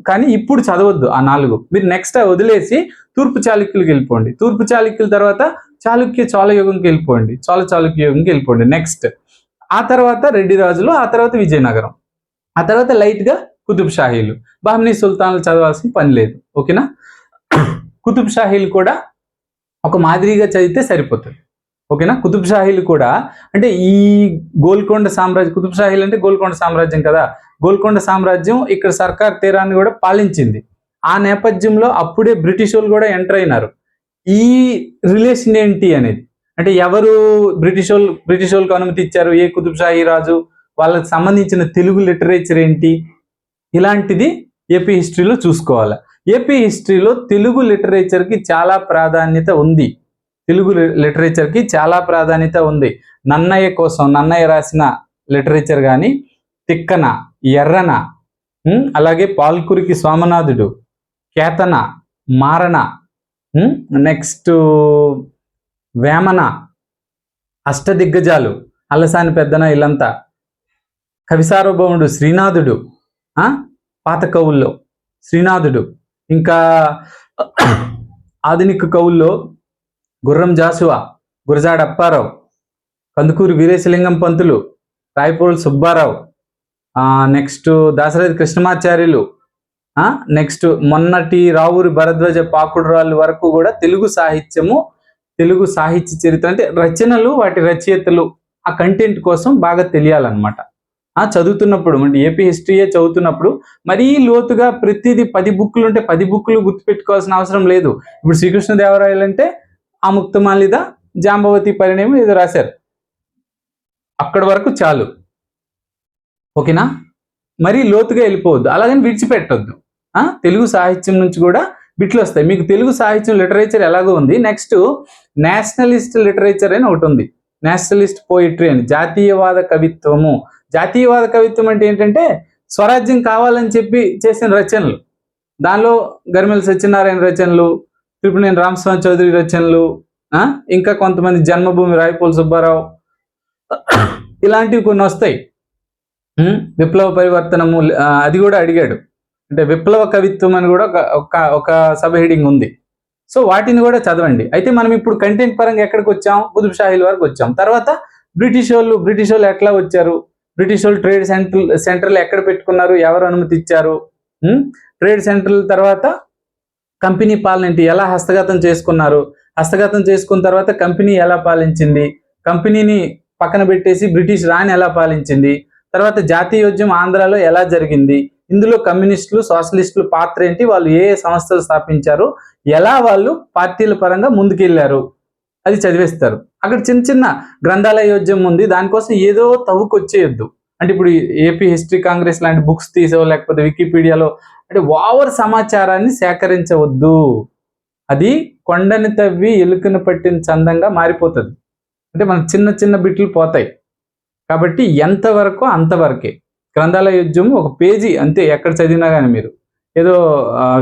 కానీ ఇప్పుడు చదవద్దు ఆ 4. మీరు నెక్స్ట్ వదిలేసి తూర్పు చాళుక్యులకి వెళ్ళిపోండి. తూర్పు చాళుక్యుల తర్వాత చోళ యుగంకి వెళ్ళిపోండి, చాళుక్య యుగంకి వెళ్ళిపోండి. నెక్స్ట్ ఆ తర్వాత రెడ్డి రాజులు, ఆ తర్వాత విజయనగరం, ఆ తర్వాత లైట్గా కుతుబ్ షాహీలు. బాహ్మనీ సుల్తాన్లు చదవాల్సిన పని లేదు. ఓకేనా? కుతుబ్ షాహీలు కూడా ఒక మాదిరిగా చదివితే సరిపోతుంది. ఓకేనా? కుతుబ్ షాహీలు కూడా అంటే ఈ గోల్కొండ సామ్రాజ్యం, కుతుబ్ షాహీలు అంటే గోల్కొండ సామ్రాజ్యం కదా, గోల్కొండ సామ్రాజ్యం ఇక్కడ సర్కార్ తీరాన్ని కూడా పాలించింది. ఆ నేపథ్యంలో అప్పుడే బ్రిటిష్ వాళ్ళు కూడా ఎంటర్ అయినారు. ఈ రిలేషన్ ఏంటి అనేది అంటే ఎవరు బ్రిటిష్ వాళ్ళకి అనుమతి ఇచ్చారు, ఏ కుతుబ్ షాహీ రాజు, వాళ్ళకి సంబంధించిన తెలుగు లిటరేచర్ ఏంటి, ఇలాంటిది ఏపీ హిస్టరీలో చూసుకోవాలి. ఏపీ హిస్టరీలో తెలుగు లిటరేచర్కి చాలా ప్రాధాన్యత ఉంది. నన్నయ్య కోసం నన్నయ్య రాసిన లిటరేచర్ కానీ, తిక్కన, ఎర్రన, అలాగే పాల్కురికి సోమనాథుడు, కేతన, మారణ, నెక్స్ట్ వేమన, అష్టదిగ్గజాలు, అల్లసాని పెద్దన, ఇల్లంతా, కవి సార్వభౌముడు శ్రీనాథుడు, పాత కవుల్లో శ్రీనాథుడు, ఇంకా ఆధునిక కవుల్లో గుర్రం జాషువా, గురజాడ అప్పారావు, కందుకూరి వీరేశలింగం పంతులు, రాయపోలు సుబ్బారావు, నెక్స్ట్ దాశరథి కృష్ణమాచార్యులు, నెక్స్ట్ మొన్నటి రావూరి భరద్వాజ పాకుడురాళ్ళ వరకు కూడా తెలుగు సాహిత్యము, తెలుగు సాహిత్య చరిత్ర అంటే రచనలు, వాటి రచయితలు, ఆ కంటెంట్ కోసం బాగా తెలియాలన్నమాట. చదువుతున్నప్పుడు అంటే ఏపీ హిస్టరీయే చదువుతున్నప్పుడు మరీ లోతుగా ప్రతిదీ 10 బుక్లు ఉంటే 10 బుక్లు గుర్తుపెట్టుకోవాల్సిన అవసరం లేదు. ఇప్పుడు శ్రీకృష్ణదేవరాయలు అంటే ఆ ముక్తమాలిద, జాంబవతి పరిణయం ఏదో రాశారు, అక్కడి వరకు చాలు. ఓకేనా? మరీ లోతుగా వెళ్ళిపోవద్దు, అలాగని విడిచిపెట్టొద్దు. తెలుగు సాహిత్యం నుంచి కూడా బిట్లు వస్తాయి. మీకు తెలుగు సాహిత్యం లిటరేచర్ ఎలాగో ఉంది. నెక్స్ట్ నేషనలిస్ట్ లిటరేచర్ అని ఒకటి ఉంది, నేషనలిస్ట్ పోయిటరీ అని, జాతీయవాద కవిత్వము. జాతీయవాద కవిత్వం అంటే ఏంటంటే స్వరాజ్యం కావాలని చెప్పి చేసిన రచనలు. దానిలో గరిమెల సత్యనారాయణ రచనలు, త్రిపునేని రామస్వామి చౌదరి రచనలు, ఇంకా కొంతమంది జన్మభూమి రాయపోలు సుబ్బారావు, ఇలాంటివి కొన్ని వస్తాయి. విప్లవ పరివర్తనము, అది కూడా అడిగాడు. అంటే విప్లవ కవిత్వం అని కూడా ఒక సబ్ హెడింగ్ ఉంది. సో వాటిని కూడా చదవండి. అయితే మనం ఇప్పుడు కంటెంట్ పరంగా ఎక్కడికి వచ్చాం? కుతుబ్ షాహీల వరకు వచ్చాం. తర్వాత బ్రిటిష్ వాళ్ళు ఎట్లా వచ్చారు, బ్రిటిష్ వాళ్ళు ట్రేడ్ సెంటర్లు ఎక్కడ పెట్టుకున్నారు, ఎవరు అనుమతి ఇచ్చారు, ట్రేడ్ సెంటర్ల తర్వాత కంపెనీ పాలన ఏంటి, ఎలా హస్తగతం చేసుకున్నారు, హస్తగతం చేసుకున్న తర్వాత కంపెనీ ఎలా పాలించింది, కంపెనీని పక్కన పెట్టేసి బ్రిటిష్ రాణి ఎలా పాలించింది, తర్వాత జాతీయోద్యమం ఆంధ్రాలో ఎలా జరిగింది, ఇందులో కమ్యూనిస్టులు, సోషలిస్టులు పాత్ర ఏంటి, వాళ్ళు ఏ సంస్థలు స్థాపించారు, ఎలా వాళ్ళు పార్టీల పరంగా ముందుకెళ్లారు, అది చదివేస్తారు. అక్కడ చిన్న చిన్న గ్రంథాలయోద్యమం ఉంది, దానికోసం ఏదో తవ్వుకొచ్చేయొద్దు. అంటే ఇప్పుడు ఏపీ హిస్టరీ కాంగ్రెస్ లాంటి బుక్స్ తీసో లేకపోతే వికీపీడియాలో అంటే ఓవర్ సమాచారాన్ని సేకరించవద్దు. అది కొండని తవ్వి ఎలుకను పట్టిన చందంగా మారిపోతుంది. అంటే మన చిన్న చిన్న బిట్లు పోతాయి. కాబట్టి ఎంతవరకు అంతవరకే. గ్రంథాలయోద్యమం ఒక పేజీ అంతే, ఎక్కడ చదివినా కానీ మీరు ఏదో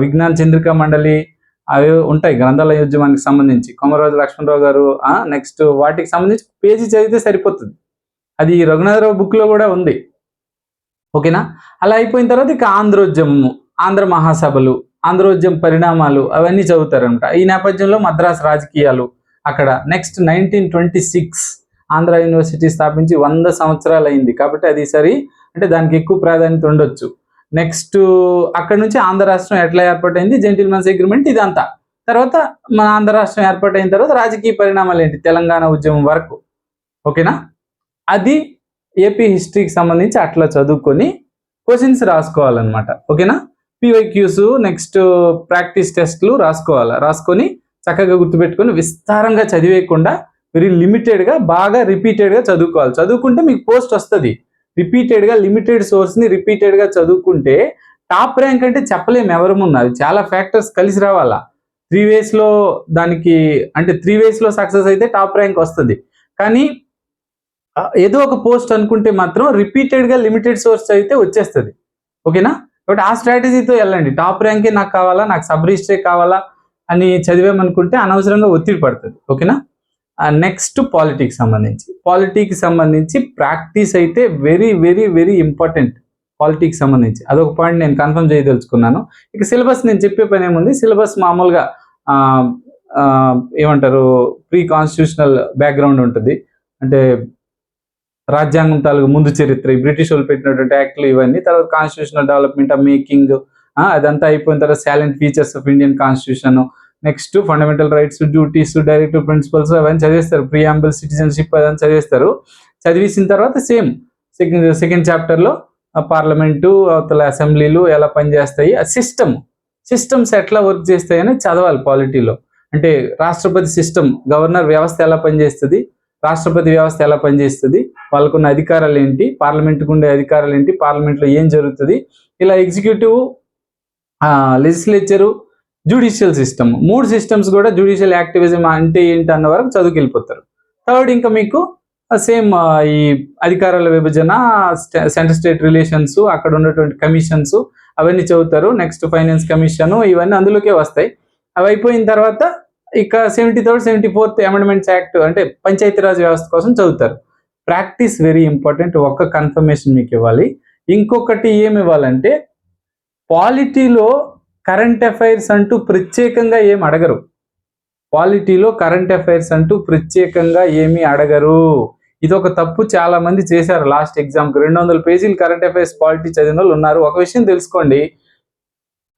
విజ్ఞాన చంద్రికా మండలి అవి ఉంటాయి గ్రంథాలయోద్యమానికి సంబంధించి, కొమరరాజు లక్ష్మణరావు గారు, నెక్స్ట్ వాటికి సంబంధించి పేజీ చదివితే సరిపోతుంది. అది రఘునాథరావు బుక్లో కూడా ఉంది. ఓకేనా? అలా అయిపోయిన తర్వాత ఇక ఆంధ్రోద్యమము, ఆంధ్ర మహాసభలు, ఆంధ్రోద్యమ పరిణామాలు అవన్నీ చదువుతారనమాట. ఈ నేపథ్యంలో మద్రాసు రాజకీయాలు అక్కడ. నెక్స్ట్ 1926 ఆంధ్ర యూనివర్సిటీ స్థాపించి 100 సంవత్సరాలు అయింది కాబట్టి అది సరి, అంటే దానికి ఎక్కువ ప్రాధాన్యత ఉండొచ్చు. నెక్స్ట్ అక్కడ నుంచి ఆంధ్ర రాష్ట్రం ఎట్లా ఏర్పాటైంది, జెంటిల్మెన్స్ అగ్రిమెంట్, ఇదంతా. తర్వాత మన ఆంధ్ర రాష్ట్రం ఏర్పాటైన తర్వాత రాజకీయ పరిణామాలు ఏంటి, తెలంగాణ ఉద్యమం వరకు. ఓకేనా? అది ఏపీ హిస్టరీకి సంబంధించి అట్లా చదువుకొని క్వశ్చన్స్ రాసుకోవాలన్నమాట. ఓకేనా? పివైక్యూస్, నెక్స్ట్ ప్రాక్టీస్ టెస్ట్లు రాసుకొని చక్కగా గుర్తుపెట్టుకొని విస్తారంగా చదివేయకుండా వెరీ లిమిటెడ్గా బాగా రిపీటెడ్గా చదువుకోవాలి. చదువుకుంటే మీకు పోస్ట్ వస్తుంది. రిపీటెడ్గా లిమిటెడ్ సోర్స్ని రిపీటెడ్గా చదువుకుంటే టాప్ ర్యాంక్ అంటే చెప్పలేము ఎవరు ముందు, అది చాలా ఫ్యాక్టర్స్ కలిసి రావాలా. 3 waysలో దానికి అంటే 3 waysలో సక్సెస్ అయితే టాప్ ర్యాంక్ వస్తుంది. కానీ ఏదో ఒక పోస్ట్ అనుకుంటే మాత్రం రిపీటెడ్గా లిమిటెడ్ సోర్స్ అయితే వచ్చేస్తుంది. ఓకేనా? కాబట్టి ఆ స్ట్రాటజీతో వెళ్ళండి. టాప్ ర్యాంకే నాకు కావాలా, నాకు సబ్ రిజిస్ట్రే కావాలా అని చదివామనుకుంటే అనవసరంగా ఒత్తిడి పడుతుంది. ఓకేనా? నెక్స్ట్ పాలిటీకి సంబంధించి ప్రాక్టీస్ అయితే వెరీ వెరీ వెరీ ఇంపార్టెంట్. పాలిటీకి సంబంధించి అదొక పాయింట్ నేను కన్ఫర్మ్ చేయదలుచుకున్నాను. ఇక సిలబస్ నేను చెప్పే పని ఏముంది, సిలబస్ మామూలుగా ఏమంటారు, ప్రీ కాన్స్టిట్యూషనల్ బ్యాక్గ్రౌండ్ ఉంటుంది. అంటే రాజ్యాంగం తాలూకు ముందు చరిత్ర, బ్రిటిష్ వాళ్ళు పెట్టినటువంటి యాక్ట్లు ఇవన్నీ, తర్వాత కాన్స్టిట్యూషనల్ డెవలప్మెంట్, మేకింగ్, అదంతా అయిపోయిన తర్వాత salient features of Indian constitution, next fundamental rights, duties, directive principles అవన్నీ చదివేస్తారు. ప్రియాంబుల్, సిటిజన్షిప్ అదని చదివేస్తారు. చదివేసిన తర్వాత సేమ్ సెకండ్ చాప్టర్లో పార్లమెంటు, అవతల అసెంబ్లీలు ఎలా పనిచేస్తాయి, ఆ సిస్టమ్స్ ఎట్లా వర్క్ చేస్తాయి అని చదవాలి పాలిటీలో. అంటే రాష్ట్రపతి సిస్టమ్, గవర్నర్ వ్యవస్థ ఎలా పనిచేస్తుంది, రాష్ట్రపతి వ్యవస్థ ఎలా పనిచేస్తుంది, వాళ్ళకున్న అధికారాలు ఏంటి, పార్లమెంట్కు ఉండే అధికారాలు ఏంటి, పార్లమెంట్లో ఏం జరుగుతుంది, ఇలా executive, legislature, judicial system, 3 systems కూడా జ్యుడిషియల్ యాక్టివిజం అంటే ఏంటి అన్న వరకు చదువుకెళ్ళిపోతారు. థర్డ్ ఇంకా మీకు సేమ్ ఈ అధికారాల విభజన, సెంటర్ స్టేట్ రిలేషన్స్, అక్కడ ఉన్నటువంటి కమిషన్స్ అవన్నీ చదువుతారు. నెక్స్ట్ ఫైనాన్స్ కమిషన్, ఇవన్నీ అందులోకే వస్తాయి. అవి అయిపోయిన తర్వాత ఇక 73rd 74th అమెండ్మెంట్స్ యాక్ట్ అంటే పంచాయతీరాజ్ వ్యవస్థ కోసం చదువుతారు. Practice very important. ఒక్క కన్ఫర్మేషన్ మీకు ఇవ్వాలి. ఇంకొకటి ఏమి ఇవ్వాలంటే పాలిటీలో కరెంట్ అఫైర్స్ అంటూ ప్రత్యేకంగా ఏమి అడగరు. పాలిటీలో కరెంట్ అఫైర్స్ అంటూ ప్రత్యేకంగా ఏమీ అడగరు. ఇది ఒక తప్పు చాలా మంది చేశారు. లాస్ట్ ఎగ్జామ్కి 200 పేజీలు కరెంట్ అఫైర్స్ పాలిటీ చదివిన వాళ్ళు ఉన్నారు. ఒక విషయం తెలుసుకోండి,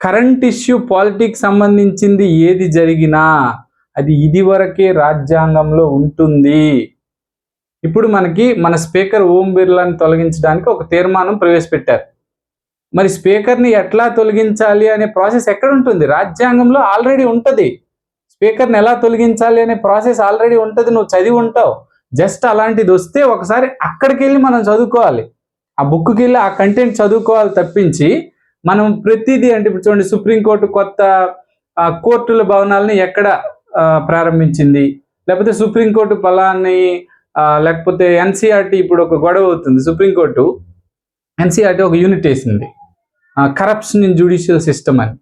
కరెంట్ ఇష్యూ పాలిటిక్స్ సంబంధించింది ఏది జరిగినా అది ఇదివరకే రాజ్యాంగంలో ఉంటుంది. ఇప్పుడు మన స్పీకర్ ఓం బిర్లాని తొలగించడానికి ఒక తీర్మానం ప్రవేశపెట్టారు. మరి స్పీకర్ని ఎట్లా తొలగించాలి అనే ప్రాసెస్ ఎక్కడ ఉంటుంది? రాజ్యాంగంలో ఆల్రెడీ ఉంటుంది. స్పీకర్ని ఎలా తొలగించాలి అనే ప్రాసెస్ ఆల్రెడీ ఉంటుంది, నువ్వు చదివి ఉంటావు. జస్ట్ అలాంటిది వస్తే ఒకసారి అక్కడికి వెళ్ళి మనం చదువుకోవాలి, ఆ బుక్కి వెళ్ళి ఆ కంటెంట్ చదువుకోవాలి తప్పించి మనం ప్రతిదీ అంటే ఇప్పుడు చూడండి, సుప్రీంకోర్టు కొత్త కోర్టుల భవనాలని ఎక్కడ ప్రారంభించింది, లేకపోతే సుప్రీంకోర్టు ఫలాన్ని, లేకపోతే ఎన్సీఆర్టీ ఇప్పుడు ఒక గొడవ అవుతుంది. సుప్రీంకోర్టు ఎన్సీఆర్టీ ఒక యూనిట్ వేసింది, కరప్షన్ ఇన్ జ్యుడిషియల్ సిస్టమ్ అని.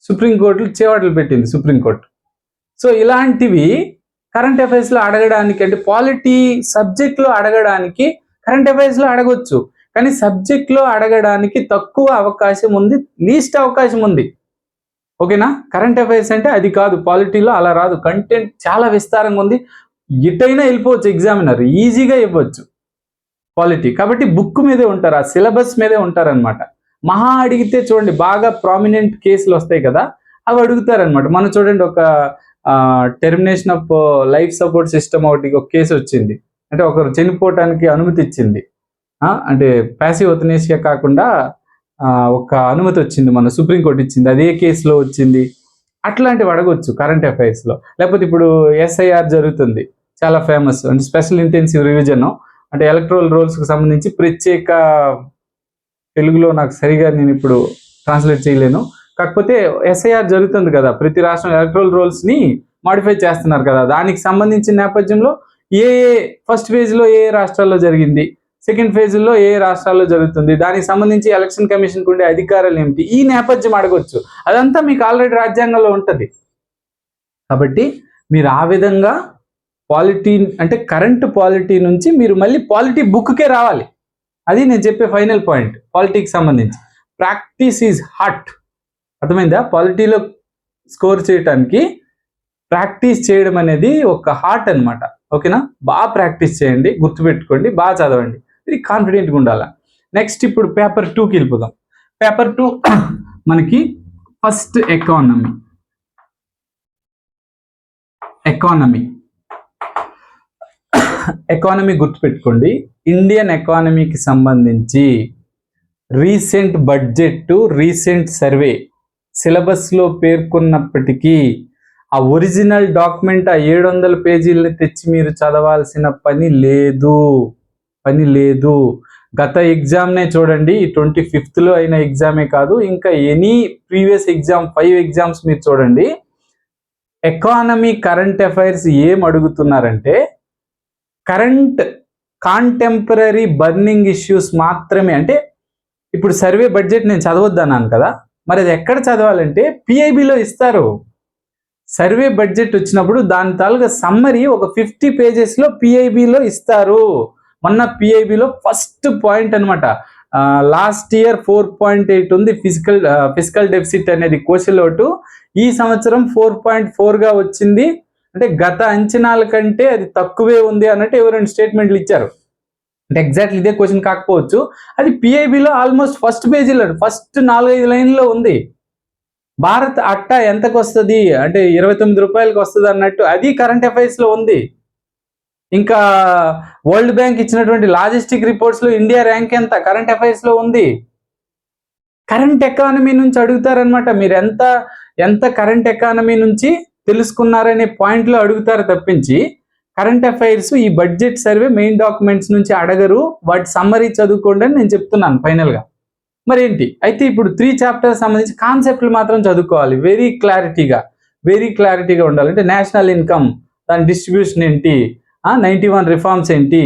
సుప్రీంకోర్టులు చేవాటలు పెట్టింది సుప్రీంకోర్టు. సో ఇలాంటివి కరెంట్ అఫైర్స్లో అడగడానికి, అంటే పాలిటీ సబ్జెక్ట్లో అడగడానికి కరెంట్ అఫైర్స్లో అడగొచ్చు, కానీ సబ్జెక్ట్లో అడగడానికి తక్కువ అవకాశం ఉంది, లీస్ట్ అవకాశం ఉంది. ఓకేనా? కరెంట్ అఫైర్స్ అంటే అది కాదు, పాలిటీలో అలా రాదు. కంటెంట్ చాలా విస్తారంగా ఉంది, ఎటైనా వెళ్ళిపోవచ్చు, ఎగ్జామినర్ ఈజీగా ఇవ్వచ్చు పాలిటీ. కాబట్టి బుక్ మీదే ఉంటారు, ఆ సిలబస్ మీదే ఉంటారనమాట. మహా అడిగితే చూడండి బాగా ప్రామినెంట్ కేసులు వస్తాయి కదా, అవి అడుగుతారనమాట. మనం చూడండి ఒక termination of life support system ఒకటి ఒక కేసు వచ్చింది, అంటే ఒకరు చనిపోవటానికి అనుమతి ఇచ్చింది, అంటే ప్యాసివ్ euthanasia కాకుండా ఒక అనుమతి వచ్చింది, మన సుప్రీంకోర్టు ఇచ్చింది, అదే కేసులో వచ్చింది. అట్లాంటివి అడగొచ్చు కరెంట్ అఫైర్స్లో. లేకపోతే ఇప్పుడు ఎస్ఐఆర్ జరుగుతుంది, చాలా ఫేమస్, అంటే స్పెషల్ ఇంటెన్సివ్ రివిజన్, అంటే ఎలక్ట్రల్ రోల్స్కి సంబంధించి ప్రత్యేక, తెలుగులో నాకు సరిగా నేను ఇప్పుడు ట్రాన్స్లేట్ చేయలేను, కాకపోతే ఎస్ఐఆర్ జరుగుతుంది కదా, ప్రతి రాష్ట్రం ఎలక్ట్రల్ రోల్స్ని మాడిఫై చేస్తున్నారు కదా, దానికి సంబంధించిన నేపథ్యంలో ఫస్ట్ ఫేజ్లో ఏ రాష్ట్రాల్లో జరిగింది, సెకండ్ ఫేజ్లో ఏ రాష్ట్రాల్లో జరుగుతుంది, దానికి సంబంధించి ఎలక్షన్ కమిషన్కి ఉండే అధికారాలు ఏమిటి, ఈ నేపథ్యం అడగొచ్చు. అదంతా మీకు ఆల్రెడీ రాజ్యాంగంలో ఉంటుంది. కాబట్టి మీరు ఆ విధంగా పాలిటీ అంటే కరెంట్ పాలిటీ నుంచి మీరు మళ్ళీ పాలిటీ బుక్కే రావాలి. అది నేను చెప్పే ఫైనల్ పాయింట్. పాలిటీకి సంబంధించి ప్రాక్టీస్ ఈజ్ హార్ట్. అర్థమైందా? పాలిటీలో స్కోర్ చేయడానికి ప్రాక్టీస్ చేయడం అనేది ఒక హార్ట్ అనమాట. ఓకేనా? బాగా ప్రాక్టీస్ చేయండి, గుర్తుపెట్టుకోండి, బాగా చదవండి, ఇది కాన్ఫిడెంట్గా ఉండాలి. నెక్స్ట్ ఇప్పుడు పేపర్ 2కి వెళ్ళిపోదాం. పేపర్ 2 మనకి ఫస్ట్ ఎకానమీ గుర్తుపెట్టుకోండి. ఇండియన్ ఎకానమీకి సంబంధించి రీసెంట్ బడ్జెట్, రీసెంట్ సర్వే సిలబస్లో పేర్కొన్నప్పటికీ ఆ ఒరిజినల్ డాక్యుమెంట్ ఆ 700 పేజీలని తెచ్చి మీరు చదవాల్సిన పని లేదు. గత ఎగ్జామ్నే చూడండి, 25th అయిన ఎగ్జామే కాదు, ఇంకా ఎనీ ప్రీవియస్ ఎగ్జామ్ 5 ఎగ్జామ్స్ మీరు చూడండి. ఎకానమీ కరెంట్ అఫైర్స్ ఏం అడుగుతున్నారంటే కరెంట్ కాంటెంపరీ బర్నింగ్ ఇష్యూస్ మాత్రమే. అంటే ఇప్పుడు సర్వే బడ్జెట్ నేను చదవద్దన్నాను కదా, మరి అది ఎక్కడ చదవాలంటే పిఐబిలో ఇస్తారు. సర్వే బడ్జెట్ వచ్చినప్పుడు దాని తాలూకా సమ్మరీ ఒక 50 పేజెస్లో పిఐబిలో ఇస్తారు. మొన్న పిఐబిలో ఫస్ట్ పాయింట్ అనమాట, లాస్ట్ ఇయర్ 4.8 ఉంది ఫిజికల్ డెఫిసిట్ అనేది కోశలోటు, ఈ సంవత్సరం 4.4గా వచ్చింది. అంటే గత అంచనాల కంటే అది తక్కువే ఉంది అన్నట్టు ఎవరైనా స్టేట్మెంట్లు ఇచ్చారు. అంటే ఎగ్జాక్ట్లీ ఇదే క్వశ్చన్ కాకపోవచ్చు, అది పిఐబిలో ఆల్మోస్ట్ ఫస్ట్ పేజీలో ఫస్ట్ 4-5 లైన్లో ఉంది. భారత్ అట్టా ఎంతకు వస్తుంది అంటే 29 రూపాయలకి వస్తుంది అన్నట్టు అది కరెంట్ అఫైర్స్లో ఉంది. ఇంకా వరల్డ్ బ్యాంక్ ఇచ్చినటువంటి లాజిస్టిక్ రిపోర్ట్స్లో ఇండియా ర్యాంక్ ఎంత కరెంట్ అఫైర్స్లో ఉంది. కరెంట్ ఎకానమీ నుంచి అడుగుతారనమాట. మీరు ఎంత కరెంట్ ఎకానమీ నుంచి తెలుసుకున్నారనే పాయింట్లో అడుగుతారు తప్పించి కరెంట్ అఫైర్స్ ఈ బడ్జెట్ సర్వే మెయిన్ డాక్యుమెంట్స్ నుంచి అడగరు, వాటి సమ్మరీ చదువుకోండి అని నేను చెప్తున్నాను ఫైనల్గా. మరి ఏంటి అయితే ఇప్పుడు 3 చాప్టర్స్ సంబంధించి కాన్సెప్ట్లు మాత్రం చదువుకోవాలి వెరీ క్లారిటీగా ఉండాలి. అంటే నేషనల్ ఇన్కమ్, దాని డిస్ట్రిబ్యూషన్ ఏంటి, 91 రిఫార్మ్స్ ఏంటి,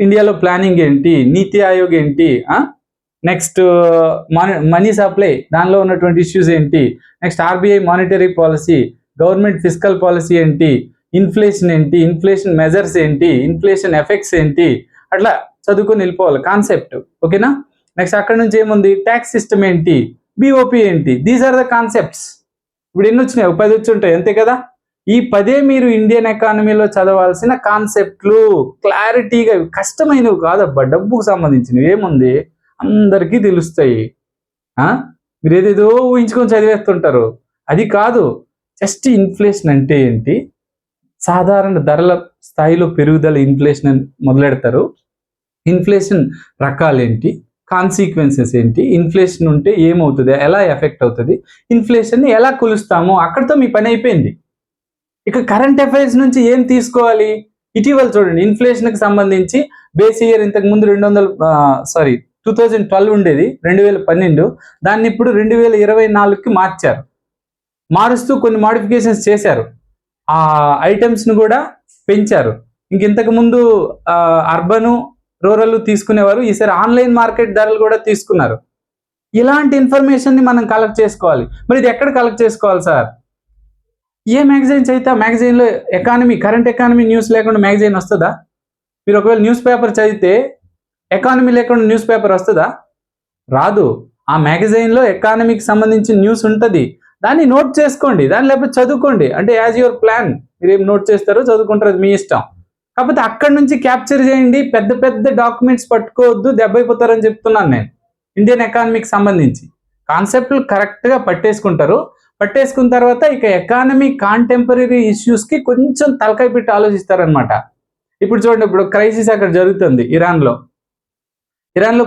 ఇండియాలో ప్లానింగ్ ఏంటి, నీతి ఆయోగ్ ఏంటి, నెక్స్ట్ మనీ సప్లై దానిలో ఉన్నటువంటి ఇష్యూస్ ఏంటి, next RBI monetary policy, government fiscal policy ఏంటి, ఇన్ఫ్లేషన్ ఏంటి, ఇన్ఫ్లేషన్ మెజర్స్ ఏంటి, ఇన్ఫ్లేషన్ ఎఫెక్ట్స్ ఏంటి, అట్లా చదువుకొని వెళ్ళిపోవాలి కాన్సెప్ట్. ఓకేనా? నెక్స్ట్ అక్కడ నుంచి ఏముంది, ట్యాక్స్ సిస్టమ్ ఏంటి, బిఓపి ఏంటి, దీస్ ఆర్ ద కాన్సెప్ట్స్. ఇప్పుడు ఎన్ని వచ్చినాయి, 10 వచ్చి ఉంటాయి అంతే కదా. ఈ 10 మీరు ఇండియన్ ఎకానమీలో చదవాల్సిన కాన్సెప్ట్లు, క్లారిటీగా, కష్టమైనవి కాదబ్బా, డబ్బుకు సంబంధించినవి ఏముంది అందరికీ తెలుస్తాయి. మీరు ఏదేదో ఊహించుకొని చదివేస్తుంటారు, అది కాదు. జస్ట్ ఇన్ఫ్లేషన్ అంటే ఏంటి, సాధారణ ధరల స్థాయిలో పెరుగుదల ఇన్ఫ్లేషన్ అని మొదలెడతారు. ఇన్ఫ్లేషన్ రకాలేంటి, కాన్సిక్వెన్సెస్ ఏంటి, ఇన్ఫ్లేషన్ ఉంటే ఏమవుతుంది, ఎలా ఎఫెక్ట్ అవుతుంది, ఇన్ఫ్లేషన్ని ఎలా కొలుస్తాము, అక్కడితో మీ పని అయిపోయింది. ఇక కరెంట్ అఫైర్స్ నుంచి ఏం తీసుకోవాలి, ఇటీవల చూడండి ఇన్ఫ్లేషన్కి సంబంధించి బేస్ ఇయర్ ఇంతకు ముందు 2012 ఉండేది, 2012, దాన్ని ఇప్పుడు 2024కి మార్చారు. మారుస్తూ కొన్ని మాడిఫికేషన్స్ చేశారు, ఆ ఐటమ్స్ను కూడా పెంచారు. ఇంతకు ముందు అర్బను రూరల్ తీసుకునేవారు, ఈసారి ఆన్లైన్ మార్కెట్ ధరలు కూడా తీసుకున్నారు. ఇలాంటి ఇన్ఫర్మేషన్ని మనం కలెక్ట్ చేసుకోవాలి. మరి ఇది ఎక్కడ కలెక్ట్ చేసుకోవాలి సార్? ఏ మ్యాగజైన్స్ అయితే ఆ మ్యాగజైన్లో ఎకానమీ, కరెంట్ ఎకానమీ న్యూస్ లేకుండా మ్యాగజైన్ వస్తుందా? మీరు ఒకవేళ న్యూస్ పేపర్ చదివితే ఎకానమీ లేకుండా న్యూస్ పేపర్ వస్తుందా? రాదు. ఆ మ్యాగజైన్లో ఎకానమీకి సంబంధించిన న్యూస్ ఉంటుంది, దాన్ని నోట్ చేసుకోండి, దాన్ని లేకపోతే చదువుకోండి. అంటే యాజ్ యువర్ ప్లాన్, మీరు ఏం నోట్ చేస్తారో చదువుకుంటారు, అది మీ ఇష్టం. కాకపోతే అక్కడి నుంచి క్యాప్చర్ చేయండి, పెద్ద పెద్ద డాక్యుమెంట్స్ పట్టుకోవద్దు, దెబ్బైపోతారని చెప్తున్నాను నేను. ఇండియన్ ఎకానమీకి సంబంధించి కాన్సెప్ట్లు కరెక్ట్గా పట్టేసుకున్న తర్వాత ఇక ఎకానమీ కాంటెంపరీ ఇష్యూస్కి కొంచెం తలకాయ పెట్టి ఆలోచిస్తారనమాట. ఇప్పుడు చూడండి, ఇప్పుడు క్రైసిస్ అక్కడ జరుగుతుంది ఇరాన్లో